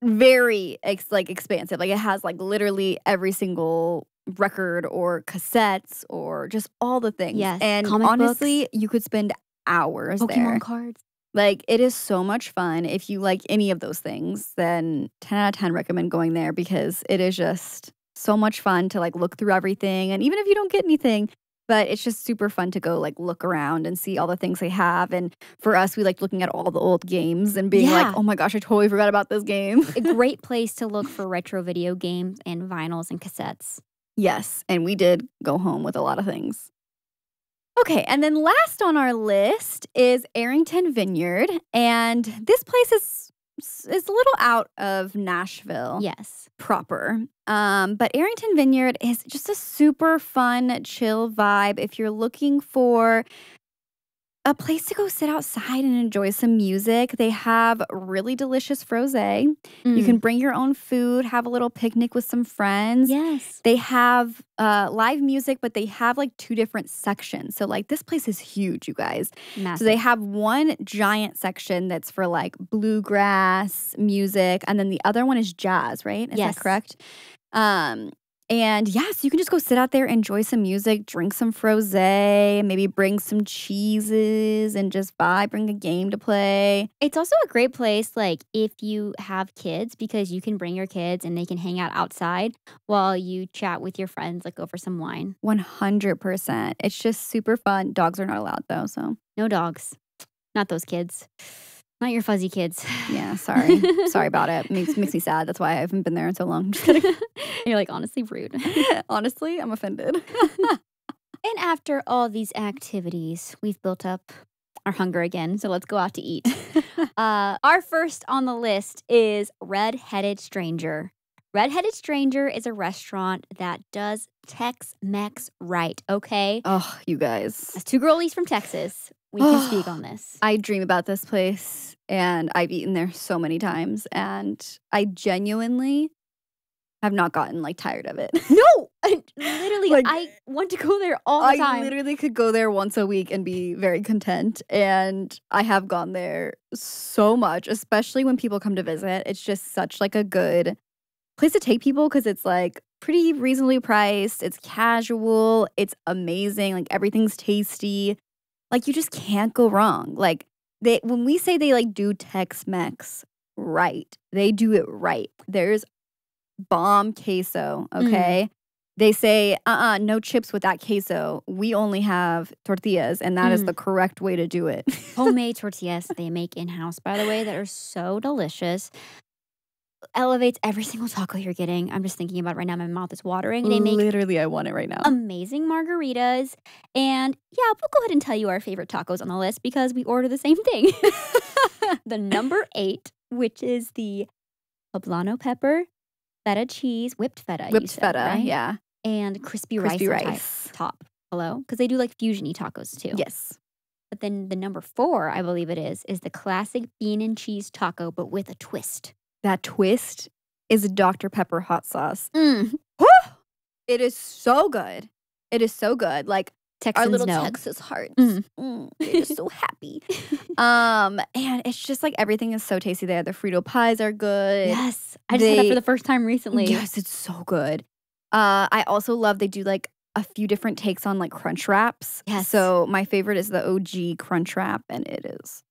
very expansive. Like it has like literally every single record or cassettes or just all the things. Yes. And comic honestly, books. you could spend hours Pokemon there. cards. Like, it is so much fun. If you like any of those things, then 10 out of 10 recommend going there because it is just so much fun to like look through everything. And even if you don't get anything, but it's just super fun to go like look around and see all the things they have. And for us, we like looking at all the old games and being like, oh my gosh, I totally forgot about this game. A great place to look for retro video games and vinyls and cassettes. Yes, and we did go home with a lot of things. Okay, and then last on our list is Arrington Vineyard, and this place is a little out of Nashville. Yes. Proper. But Arrington Vineyard is just a super fun, chill vibe. If you're looking for a place to go sit outside and enjoy some music, they have really delicious frosé. You can bring your own food, have a little picnic with some friends. Yes. They have live music, but they have like 2 different sections. So like this place is huge, you guys. Massive. So they have one giant section that's for like bluegrass music, and then the other one is jazz, right? Is that correct? And yes, you can just go sit out there, enjoy some music, drink some frosé, maybe bring some cheeses and just vibe, bring a game to play. It's also a great place, like, if you have kids, because you can bring your kids and they can hang out outside while you chat with your friends, like, over some wine. 100%. It's just super fun. Dogs are not allowed, though, so. No dogs. Not those kids. Not your fuzzy kids. Yeah, sorry. Sorry about it. Makes me sad. That's why I haven't been there in so long. Just kidding. You're like, honestly, rude. Honestly, I'm offended. And after all these activities, we've built up our hunger again, so let's go out to eat. Our first on the list is Red-Headed Stranger. Red-Headed Stranger is a restaurant that does Tex-Mex right, okay? Oh, you guys. As 2 girlies from Texas, we can speak on this. I dream about this place, and I've eaten there so many times, and I genuinely have not gotten, like, tired of it. No! Literally, like, I want to go there all the time. I literally could go there once a week and be very content, and I have gone there so much, especially when people come to visit. It's just such, like, a good place to take people because it's, like, pretty reasonably priced. It's casual. It's amazing. Like, everything's tasty. Like, you just can't go wrong. Like, when we say they, like, do Tex-Mex right, they do it right. There's bomb queso, okay? They say, no chips with that queso. We only have tortillas, and that is the correct way to do it. Homemade tortillas they make in-house, by the way, that are so delicious. Elevates every single taco you're getting. I'm just thinking about it right now. My mouth is watering. They make literally, I want it right now. Amazing margaritas. And yeah, we'll go ahead and tell you our favorite tacos on the list because we order the same thing. The number 8, which is the poblano pepper, feta cheese, whipped feta. Whipped feta, right? yeah. And crispy rice. Top. Hello? Because they do like fusion-y tacos too. Yes. But then the number 4, I believe it is the classic bean and cheese taco, but with a twist. That twist is a Dr. Pepper hot sauce. Mm. It is so good. It is so good. Like, Texans our little know. Texas hearts. They're just so happy. And it's just like everything is so tasty there. The Frito pies are good. Yes. I just had that for the first time recently. Yes, it's so good. I also love they do like a few different takes on like crunch wraps. Yes. So my favorite is the OG crunch wrap, and it is.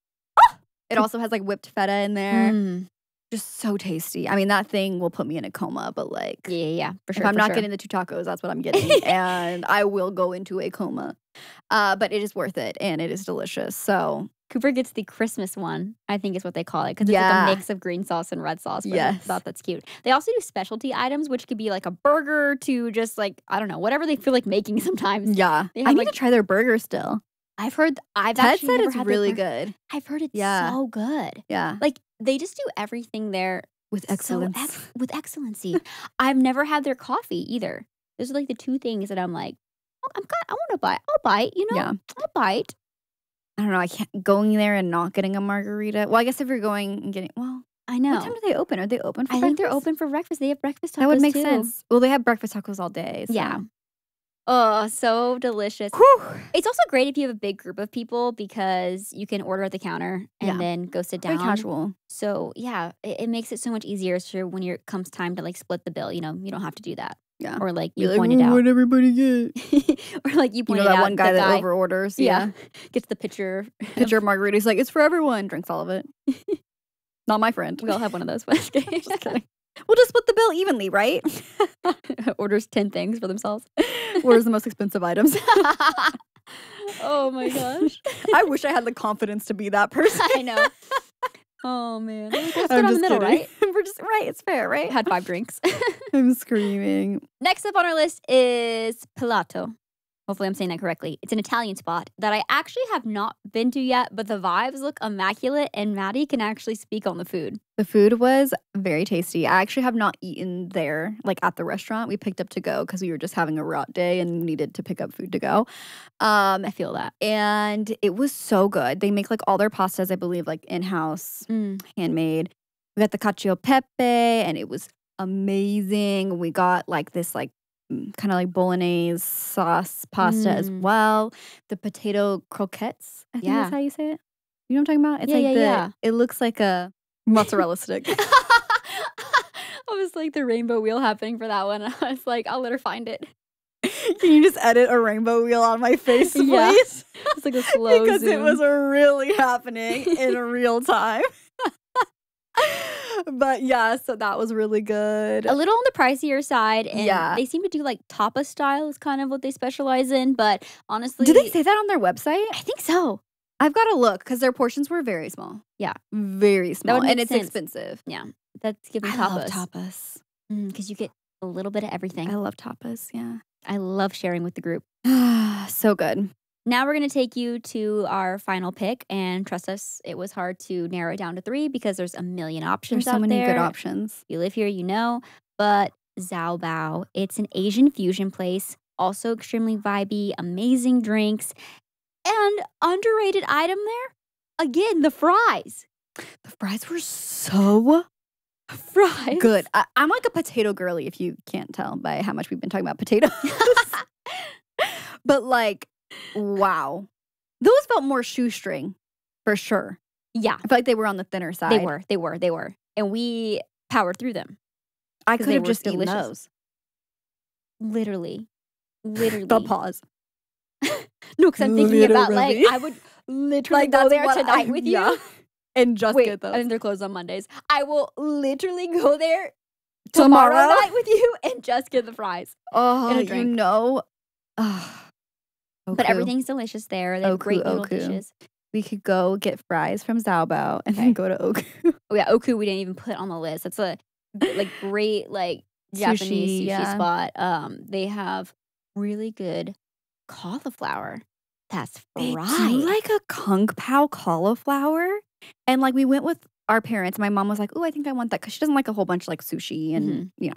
It also has like whipped feta in there. Just so tasty. I mean, that thing will put me in a coma, but like, Yeah, for sure. if I'm not getting the 2 tacos, that's what I'm getting, and I will go into a coma. But it is worth it, and it is delicious. So Cooper gets the Christmas one, I think is what they call it, because it's Yeah. like a mix of green sauce and red sauce. But I Yes. thought that's cute. They also do specialty items, which could be like a burger to just like, I don't know, whatever they feel like making sometimes. yeah, They I have, need like- to try their burger still. I've Ted actually said never it's had their really burger. good. I've heard it's Yeah. so good. Yeah, Like they just do everything there with so excellence. with excellency. I've never had their coffee either. Those are like the 2 things that I'm like, oh, I want to buy. I'll bite, you know? Yeah. I'll bite. I don't know. I can't going there and not getting a margarita. Well, I guess if you're going and getting, well, I know. what time do they open? Are they open for I think they're breakfast? open for breakfast. They have breakfast tacos That would make too. sense. Well, they have breakfast tacos all day. So. Yeah. Oh, so delicious. Whew. It's also great if you have a big group of people because you can order at the counter and Yeah. then go sit Very down. casual. So yeah, it makes it so much easier. So when it comes time to like split the bill, you know, you don't have to do that. Yeah. Or like Be you like, pointed "Ooh, out. what'd everybody get? Or like you You pointed know that out one guy the that guy over orders? yeah, gets the pitcher. Pitcher of margarita. He's like, it's for everyone. Drinks all of it. Not my friend. We all have one of those. Just kidding. We'll just split the bill evenly, right? Orders 10 things for themselves. Where's the most expensive items? Oh my gosh. I wish I had the confidence to be that person. I know. Oh man. We'll split I'm on the just middle, kidding. right? We're just right. It's fair, right? Had 5 drinks. I'm screaming. Next up on our list is Pilato. Hopefully I'm saying that correctly. It's an Italian spot that I actually have not been to yet, but the vibes look immaculate and Maddie can actually speak on the food. The food was very tasty. I actually have not eaten there, like at the restaurant. We picked up to go because we were just having a rot day and needed to pick up food to go. I feel that. And it was so good. They make like all their pastas, I believe, like in-house, handmade. We got the cacio e pepe and it was amazing. We got like this like kind of like bolognese sauce pasta as well. The potato croquettes, I think Yeah. that's how you say it. You know what I'm talking about? It's Yeah, like yeah. it looks like a mozzarella stick. I was like the rainbow wheel happening for that one. I was like, I'll let her find it. Can you just edit a rainbow wheel on my face, please? Yeah. It's like a slow Because it zoom. was really happening in real time. But yeah, so that was really good. A little on the pricier side, and Yeah. they seem to do like tapas style is kind of what they specialize in. But honestly, Do they say that on their website? I think so. I've got to look because their portions were very small. Yeah. Very small. would And make it's sense. expensive. Yeah, that's giving I tapas. love tapas. Because you get a little bit of everything. I love tapas, yeah. I love sharing with the group. So good. Now we're going to take you to our final pick, and trust us, it was hard to narrow it down to 3 because there's a million options There's so out many there. good options. If you live here, you know. But Zhao Bao, it's an Asian fusion place, also extremely vibey, amazing drinks, and underrated item there. Again, the fries. The fries were so Fries. good. I'm like a potato girly, if you can't tell by how much we've been talking about potatoes. But like, wow. Those felt more shoestring, for sure. Yeah, I feel like they were on the thinner side. they were. And we powered through them. I 'Cause could they have were just eaten delicious. those. Literally. The pause. No, because I'm thinking about like, Literally. I would literally Like, go that's there what tonight I- with you. yeah. And just Wait, get those. I think they're closed on Mondays. I will literally go there Tomorrow? night with you and just get the fries. Oh, and a you drink. know. But everything's delicious there. They have great noodle Oku. dishes. We could go get fries from Zhao Bao and Okay. then go to Oku. Oh yeah, Oku we didn't even put on the list. That's a like great like Japanese sushi yeah. spot. They have really good cauliflower that's They fried. do like a kung pao cauliflower. And like we went with our parents. My mom was like, oh, I think I want that because she doesn't like a whole bunch of like sushi and, you know.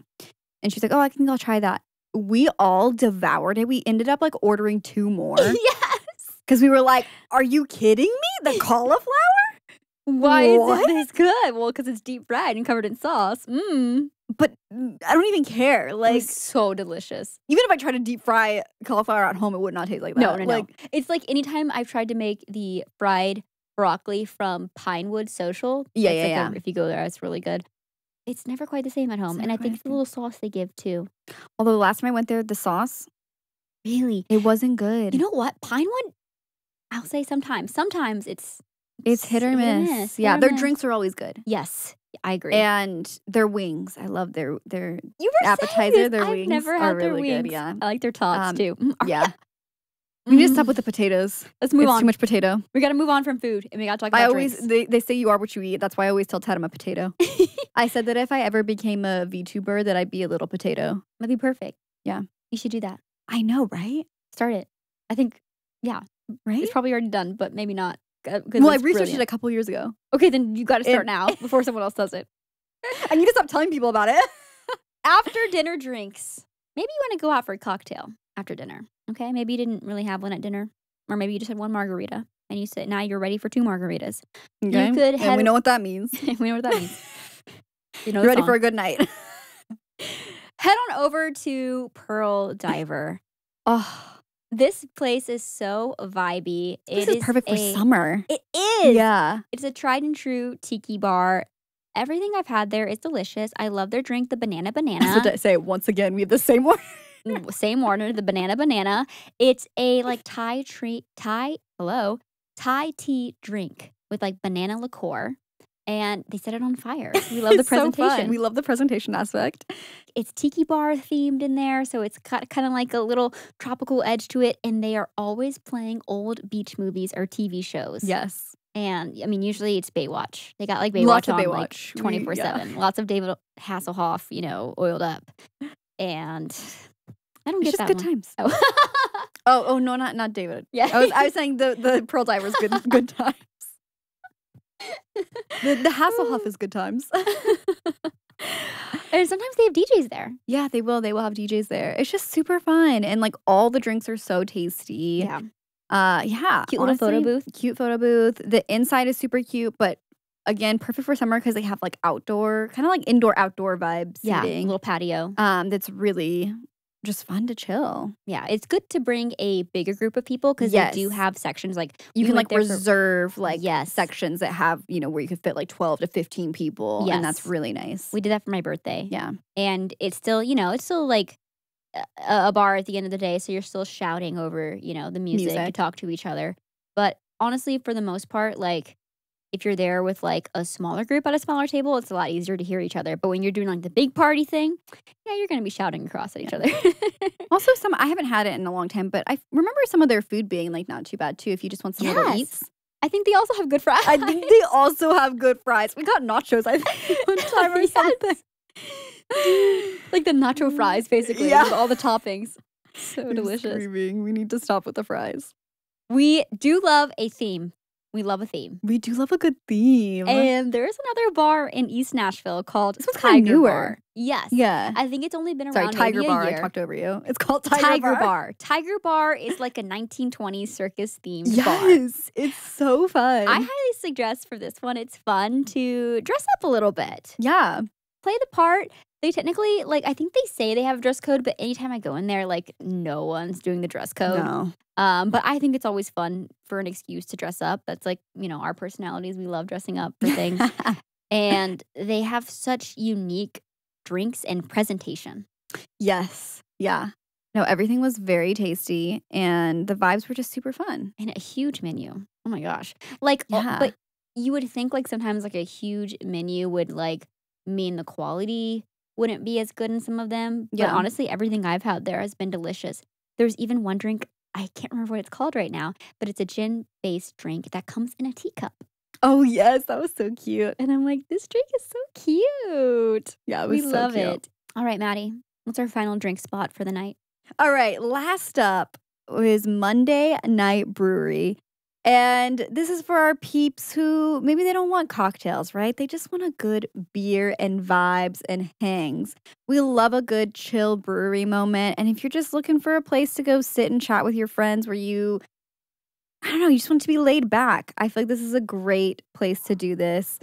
And she's like, oh, I think I'll try that. We all devoured it. We ended up like ordering 2 more Yes. because we were like, are you kidding me? The cauliflower? Why What? is it this good? Well, because it's deep fried and covered in sauce. But I don't even care. Like Like, so delicious. even if I tried to deep fry cauliflower at home, it would not taste like that. No. Like, It's like anytime I've tried to make the fried broccoli from Pinewood Social. Yeah, it's yeah, like yeah. if you go there, it's really good. It's never quite the same at home. It's And I never think quite it's the little sauce they give too. although the last time I went there, the sauce, Really? It wasn't good. You know what? Pinewood, I'll say sometimes. Sometimes it's hit or miss. Yeah, their drinks are always good. Yes, I agree. And their wings. I love their you were appetizer. saying this. Their I've wings never are had their really wings. good. Yeah. I like their tots too. Yeah. We need to stop with the potatoes. Let's move on. Too much potato. We got to move on from food, and we got to talk about drinks. They say you are what you eat. That's why I always tell Ted I'm a potato. I said that if I ever became a VTuber, that I'd be a little potato. That'd be perfect. Yeah. You should do that. I know, right? Start it. I think, yeah. Right? It's probably already done, but maybe not. Well, I researched it a couple years ago. Okay, then you got to start now before someone else does it. I need to stop telling people about it. After dinner drinks. Maybe you want to go out for a cocktail after dinner. Okay, maybe you didn't really have one at dinner. Or maybe you just had one margarita. And you said, now you're ready for 2 margaritas. Okay. You could and we know what that means. We know what that means. You know, you're ready for a good night. Head on over to Pearl Diver. Oh, this place is so vibey. This is perfect for summer. It is. Yeah. It's a tried and true tiki bar. Everything I've had there is delicious. I love their drink, the banana. So to say once again, we have the same one. Same order, the banana. It's a like Thai tea drink with like banana liqueur. And they set it on fire. We love the presentation. So fun. We love the presentation aspect. It's tiki bar themed in there, so it's got kind of like a little tropical edge to it. And they are always playing old beach movies or TV shows. Yes. And I mean, usually it's Baywatch. They got like Baywatch Lots on of Baywatch. like 24/7. Lots of David Hasselhoff, oiled up. And I don't get that good one. times. Oh. No, not David. Yeah. I was saying the Pearl Diver's good times. The Hasselhoff is good times. And sometimes they have DJs there. Yeah, they will. They will have DJs there. It's just super fun. And like all the drinks are so tasty. Yeah. Yeah. Cute little photo booth. Cute photo booth. The inside is super cute, but again, perfect for summer because they have like outdoor, kind of like indoor-outdoor vibes. Yeah, seating. little patio. That's really just fun to chill. Yeah, it's good to bring a bigger group of people because they do have sections like you can like reserve sections that have where you could fit like 12 to 15 people, and that's really nice. We did that for my birthday. Yeah, and it's still it's still like a bar at the end of the day, so you're still shouting over the music to talk to each other. But honestly, for the most part, like if you're there with like a smaller group at a smaller table, it's a lot easier to hear each other. But when you're doing like the big party thing, you're going to be shouting across at each other. Also, I haven't had it in a long time, but I remember some of their food being like not too bad too. If you just want some little eats, I think they also have good fries. I think they also have good fries. We got nachos, I think, one time or something. Like the nacho fries, basically, with all the toppings. So delicious. Screaming. We need to stop with the fries. We do love a theme. We love a theme. We do love a good theme. And there's another bar in East Nashville called Tiger Bar. Yes. Yeah. I think it's only been around Tiger maybe Bar. a year. I talked over you. It's called Tiger Bar. Tiger Bar is like a 1920s circus themed bar. Yes. It's so fun. I highly suggest for this one, it's fun to dress up a little bit. Yeah. Play the part. They technically, I think they say they have a dress code, but anytime I go in there, no one's doing the dress code. No. But I think it's always fun for an excuse to dress up. That's our personalities. We love dressing up for things. And they have such unique drinks and presentation. Yes. Yeah. No, everything was very tasty and the vibes were just super fun. And a huge menu. Oh my gosh. But you would think sometimes a huge menu would mean the quality wouldn't be as good in some of them. But honestly, everything I've had there has been delicious. There's even one drink, I can't remember what it's called right now, but it's a gin-based drink that comes in a teacup. Oh, yes. That was so cute. And I'm like, this drink is so cute. Yeah, it was so cute. We love it. All right, Maddie, what's our final drink spot for the night? All right, last up is Monday Night Brewery. And this is for our peeps who maybe they don't want cocktails, right? They just want a good beer and vibes and hangs. We love a good chill brewery moment. And if you're just looking for a place to go sit and chat with your friends where you just want to be laid back, I feel like this is a great place to do this.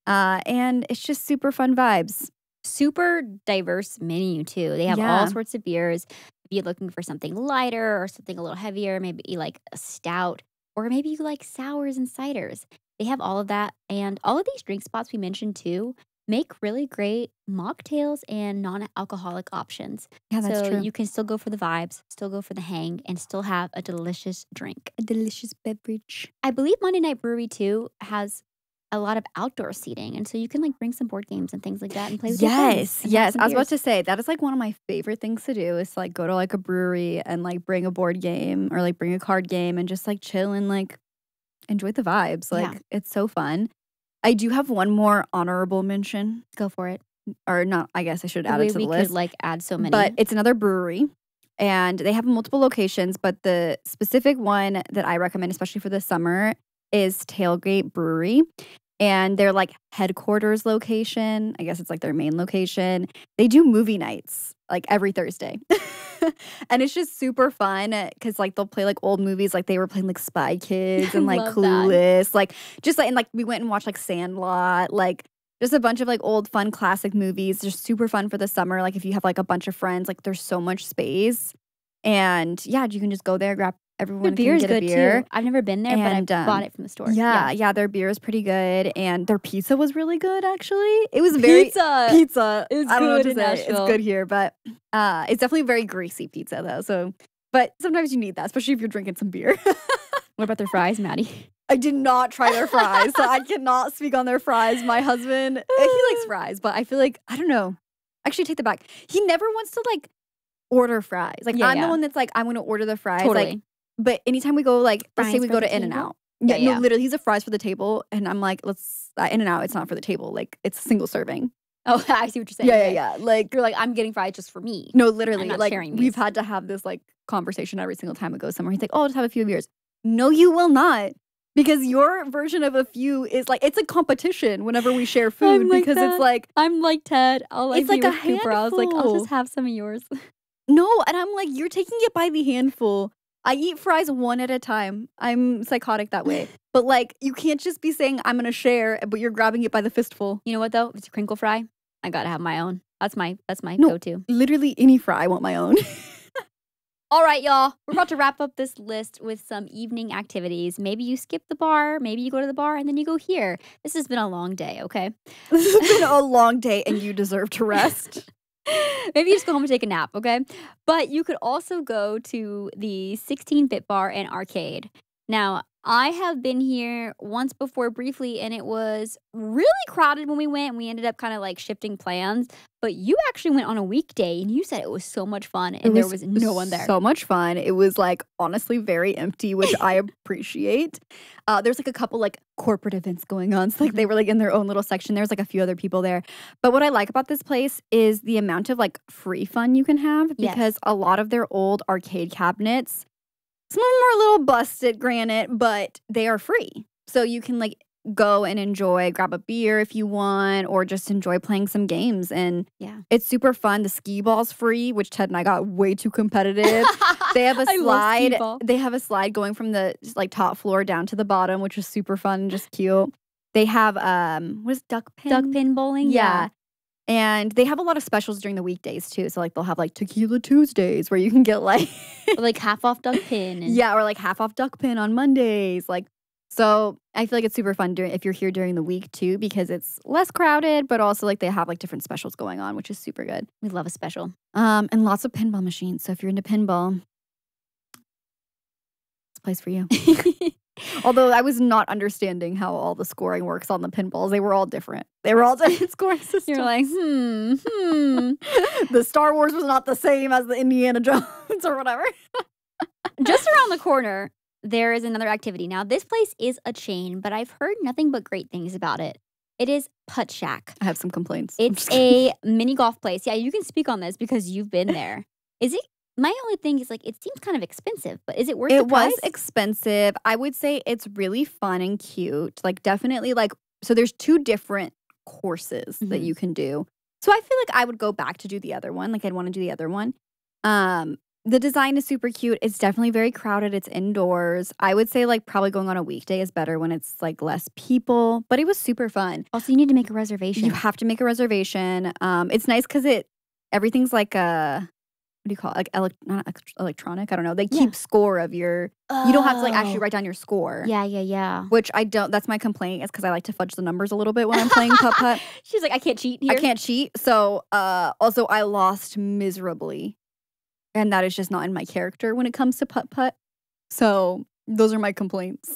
And it's just super fun vibes. Super diverse menu, too. They have all sorts of beers. If you're looking for something lighter or something a little heavier, maybe you like a stout. Or maybe you like sours and ciders. They have all of that. And all of these drink spots we mentioned too make really great mocktails and non-alcoholic options. Yeah, that's so true. you can still go for the vibes, still go for the hang, and still have a delicious drink. A delicious beverage. I believe Monday Night Brewery too has a lot of outdoor seating, and so you can like bring some board games and things like that and play with your friends. Yes. I was about to say that is like one of my favorite things to do is like go to like a brewery and like bring a board game or like bring a card game and just like chill and like enjoy the vibes. Like it's so fun. I do have one more honorable mention. Go for it. Or not, I guess I should add it to the list. We could like add so many. But it's another brewery and they have multiple locations, but the specific one that I recommend, especially for the summer, is Tailgate Brewery. And their like headquarters location, I guess it's like their main location, they do movie nights like every Thursday. And it's just super fun because like they'll play like old movies, like they were playing like Spy Kids and like Clueless, like just like, and like we went and watched like Sandlot, like just a bunch of like old fun classic movies, just super fun for the summer. Like if you have like a bunch of friends, like there's so much space. And yeah, you can just go there, grab everyone beer can is get a good beer. too. I've never been there, And, but I've bought it from the store. Yeah, their beer is pretty good, and their pizza was really good. Actually, it was very pizza. It's I don't know what good to in say. Nashville. It's good here, but it's definitely very greasy pizza though. So, but sometimes you need that, especially if you're drinking some beer. What about their fries, Maddie? I did not try their fries, so I cannot speak on their fries. My husband, he likes fries, but I feel like I don't know. Actually, take that back. He never wants to like order fries. Like I'm the one that's like I'm going to order the fries. Totally. Like, but anytime we go, like, let's say we go to In-N-Out. Yeah, No, literally, he's a fries for the table. And I'm like, let's, In-N-Out, it's not for the table. Like, it's a single serving. Oh, I see what you're saying. Yeah. Like, you're like, I'm getting fries just for me. No, literally. not Like, sharing we've these. had to have this, like, conversation every single time we go somewhere. He's like, oh, I'll just have a few beers. No, you will not. Because your version of a few is like, it's a competition whenever we share food. like because that. it's like, I'm like Ted. it's like a Cooper. I was like, I'll handful. just have some of yours. No, and I'm like, you're taking it by the handful. I eat fries one at a time. I'm psychotic that way. But like, you can't just be saying I'm gonna share, but you're grabbing it by the fistful. You know what though? If it's a crinkle fry, I gotta have my own. That's my No. go-to. Literally any fry, I want my own. All right, y'all. We're about to wrap up this list with some evening activities. Maybe you skip the bar. Maybe you go to the bar and then you go here. This has been a long day, okay? This has been a long day and you deserve to rest. Maybe you just go home and take a nap, okay? But you could also go to the 16-bit bar and arcade. Now, I have been here once before briefly, and it was really crowded when we went. We ended up kind of like shifting plans. But you actually went on a weekday, and you said it was so much fun, and there was no one there. So much fun. It was like honestly very empty, which I appreciate. There's like a couple like corporate events going on. So like they were like in their own little section. There's like a few other people there. But what I like about this place is the amount of like free fun you can have because a lot of their old arcade cabinets, some of them are a little busted, granted, but they are free. So you can like go and enjoy, grab a beer if you want, or just enjoy playing some games. And it's super fun. The skee ball's free, which Ted and I got way too competitive. They have a slide. They have a slide going from the like top floor down to the bottom, which is super fun and just cute. They have what is duck pin? Duck pin bowling? Yeah. And they have a lot of specials during the weekdays too. So like they'll have like Tequila Tuesdays where you can get like like half off duck pin. And or like half off duck pin on Mondays. Like so I feel like it's super fun if you're here during the week too because it's less crowded, but also like they have like different specials going on, which is super good. We love a special. And lots of pinball machines. So if you're into pinball, it's a place for you. Although I was not understanding how all the scoring works on the pinballs. They were all different. They were all different scoring systems. You're like, The Star Wars was not the same as the Indiana Jones or whatever. Just around the corner, there is another activity. Now, this place is a chain, but I've heard nothing but great things about it. It is Putt Shack. I have some complaints. It's a mini golf place. Yeah, you can speak on this because you've been there. Is it? My only thing is, like, it seems kind of expensive, but is it worth the price? It was expensive. I would say it's really fun and cute. Like, definitely, like, so there's 2 different courses that you can do. So I feel like I would go back to do the other one. Like, I'd want to do the other one. The design is super cute. It's definitely very crowded. It's indoors. I would say, like, probably going on a weekday is better when it's, like, less people. But it was super fun. Also, you need to make a reservation. You have to make a reservation. It's nice because everything's like a... do you call it? Like not electronic. I don't know. They keep score of your. You don't have to like actually write down your score. Yeah. Which I don't. That's my complaint. Is because I like to fudge the numbers a little bit when I'm playing putt putt. She's like, I can't cheat here. I can't cheat. So also I lost miserably, and that is just not in my character when it comes to putt putt. So those are my complaints.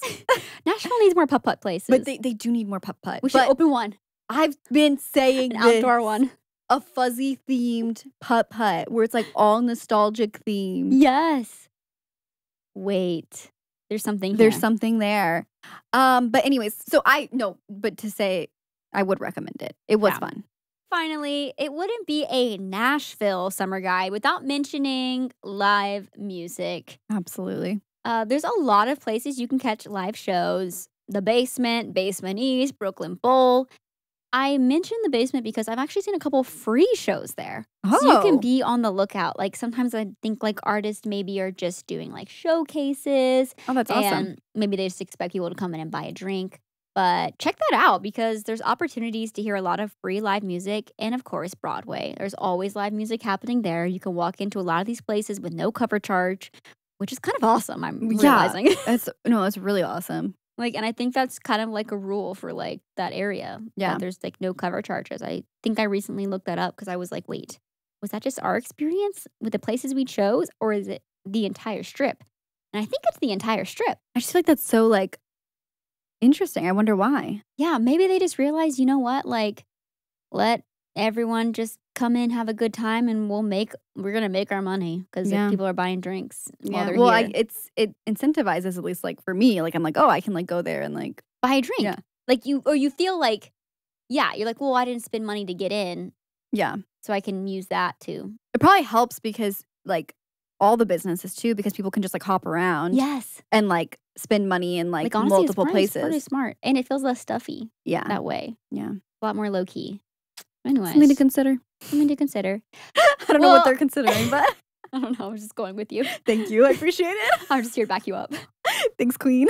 Nashville needs more putt putt places, but they do need more putt putt. We should open one. I've been saying an outdoor one. A fuzzy themed putt putt where it's like all nostalgic themed. Yes. Wait. There's something here. There's something there. But anyways, but to say I would recommend it. It was fun. Finally, it wouldn't be a Nashville summer guide without mentioning live music. Absolutely. There's a lot of places you can catch live shows. The Basement, Basement East, Brooklyn Bowl. I mentioned the Basement because I've actually seen a couple free shows there. Oh. So you can be on the lookout. Like sometimes I think like artists maybe are just doing like showcases. Oh, that's awesome. And maybe they just expect people to come in and buy a drink. But check that out because there's opportunities to hear a lot of free live music and of course Broadway. There's always live music happening there. You can walk into a lot of these places with no cover charge, whige is kind of awesome. I'm realizing. That's really awesome. Like, and I think that's kind of like a rule for like that area. Yeah. That there's like no cover charges. I think I recently looked that up because I was like, wait, was that just our experience with the places we chose or is it the entire strip? And I think it's the entire strip. I just feel like that's so like interesting. I wonder why. Yeah. Maybe they just realized, you know what? Like, let everyone just come in, have a good time, and we're going to make our money because people are buying drinks while they're here. It incentivizes, at least like for me, like I'm like, oh, I can like go there and like buy a drink. Yeah. Like you feel like, you're like, well, I didn't spend money to get in. Yeah. So I can use that too. It probably helps because like all the businesses too, because people can just like hop around. Yes. And like spend money in like honestly, multiple places. It's pretty smart. And it feels less stuffy. Yeah. That way. Yeah. A lot more low key. Anyways. Something to consider. I don't know what they're considering, but I don't know. I was just going with you. Thank you. I appreciate it. I'm just here to back you up. Thanks, Queen.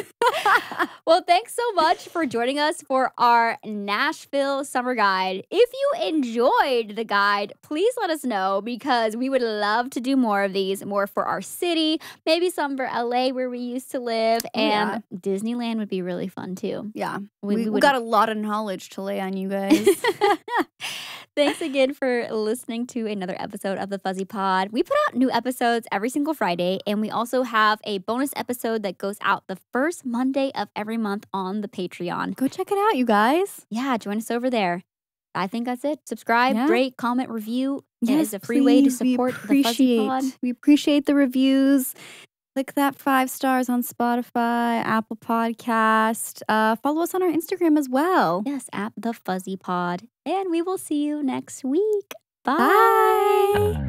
Well, thanks so much for joining us for our Nashville summer guide. If you enjoyed the guide, please let us know because we would love to do more of these, more for our city, maybe some for LA where we used to live, and Disneyland would be really fun too. Yeah. We got a lot of knowledge to lay on you guys. Thanks again for listening to another episode of the Fuzzy Pod. We put out new episodes every single Friday, and we also have a bonus episode that goes out the first Monday of every month on the Patreon. Go check it out, you guys. Yeah, join us over there. I think that's it. Subscribe, rate, comment, review. Yes, it is a free way to support the Fuzzy Pod. We appreciate the reviews. Click that 5 stars on Spotify, Apple Podcast. Follow us on our Instagram as well. Yes, at the Fuzzy Pod. And we will see you next week. Bye. Bye.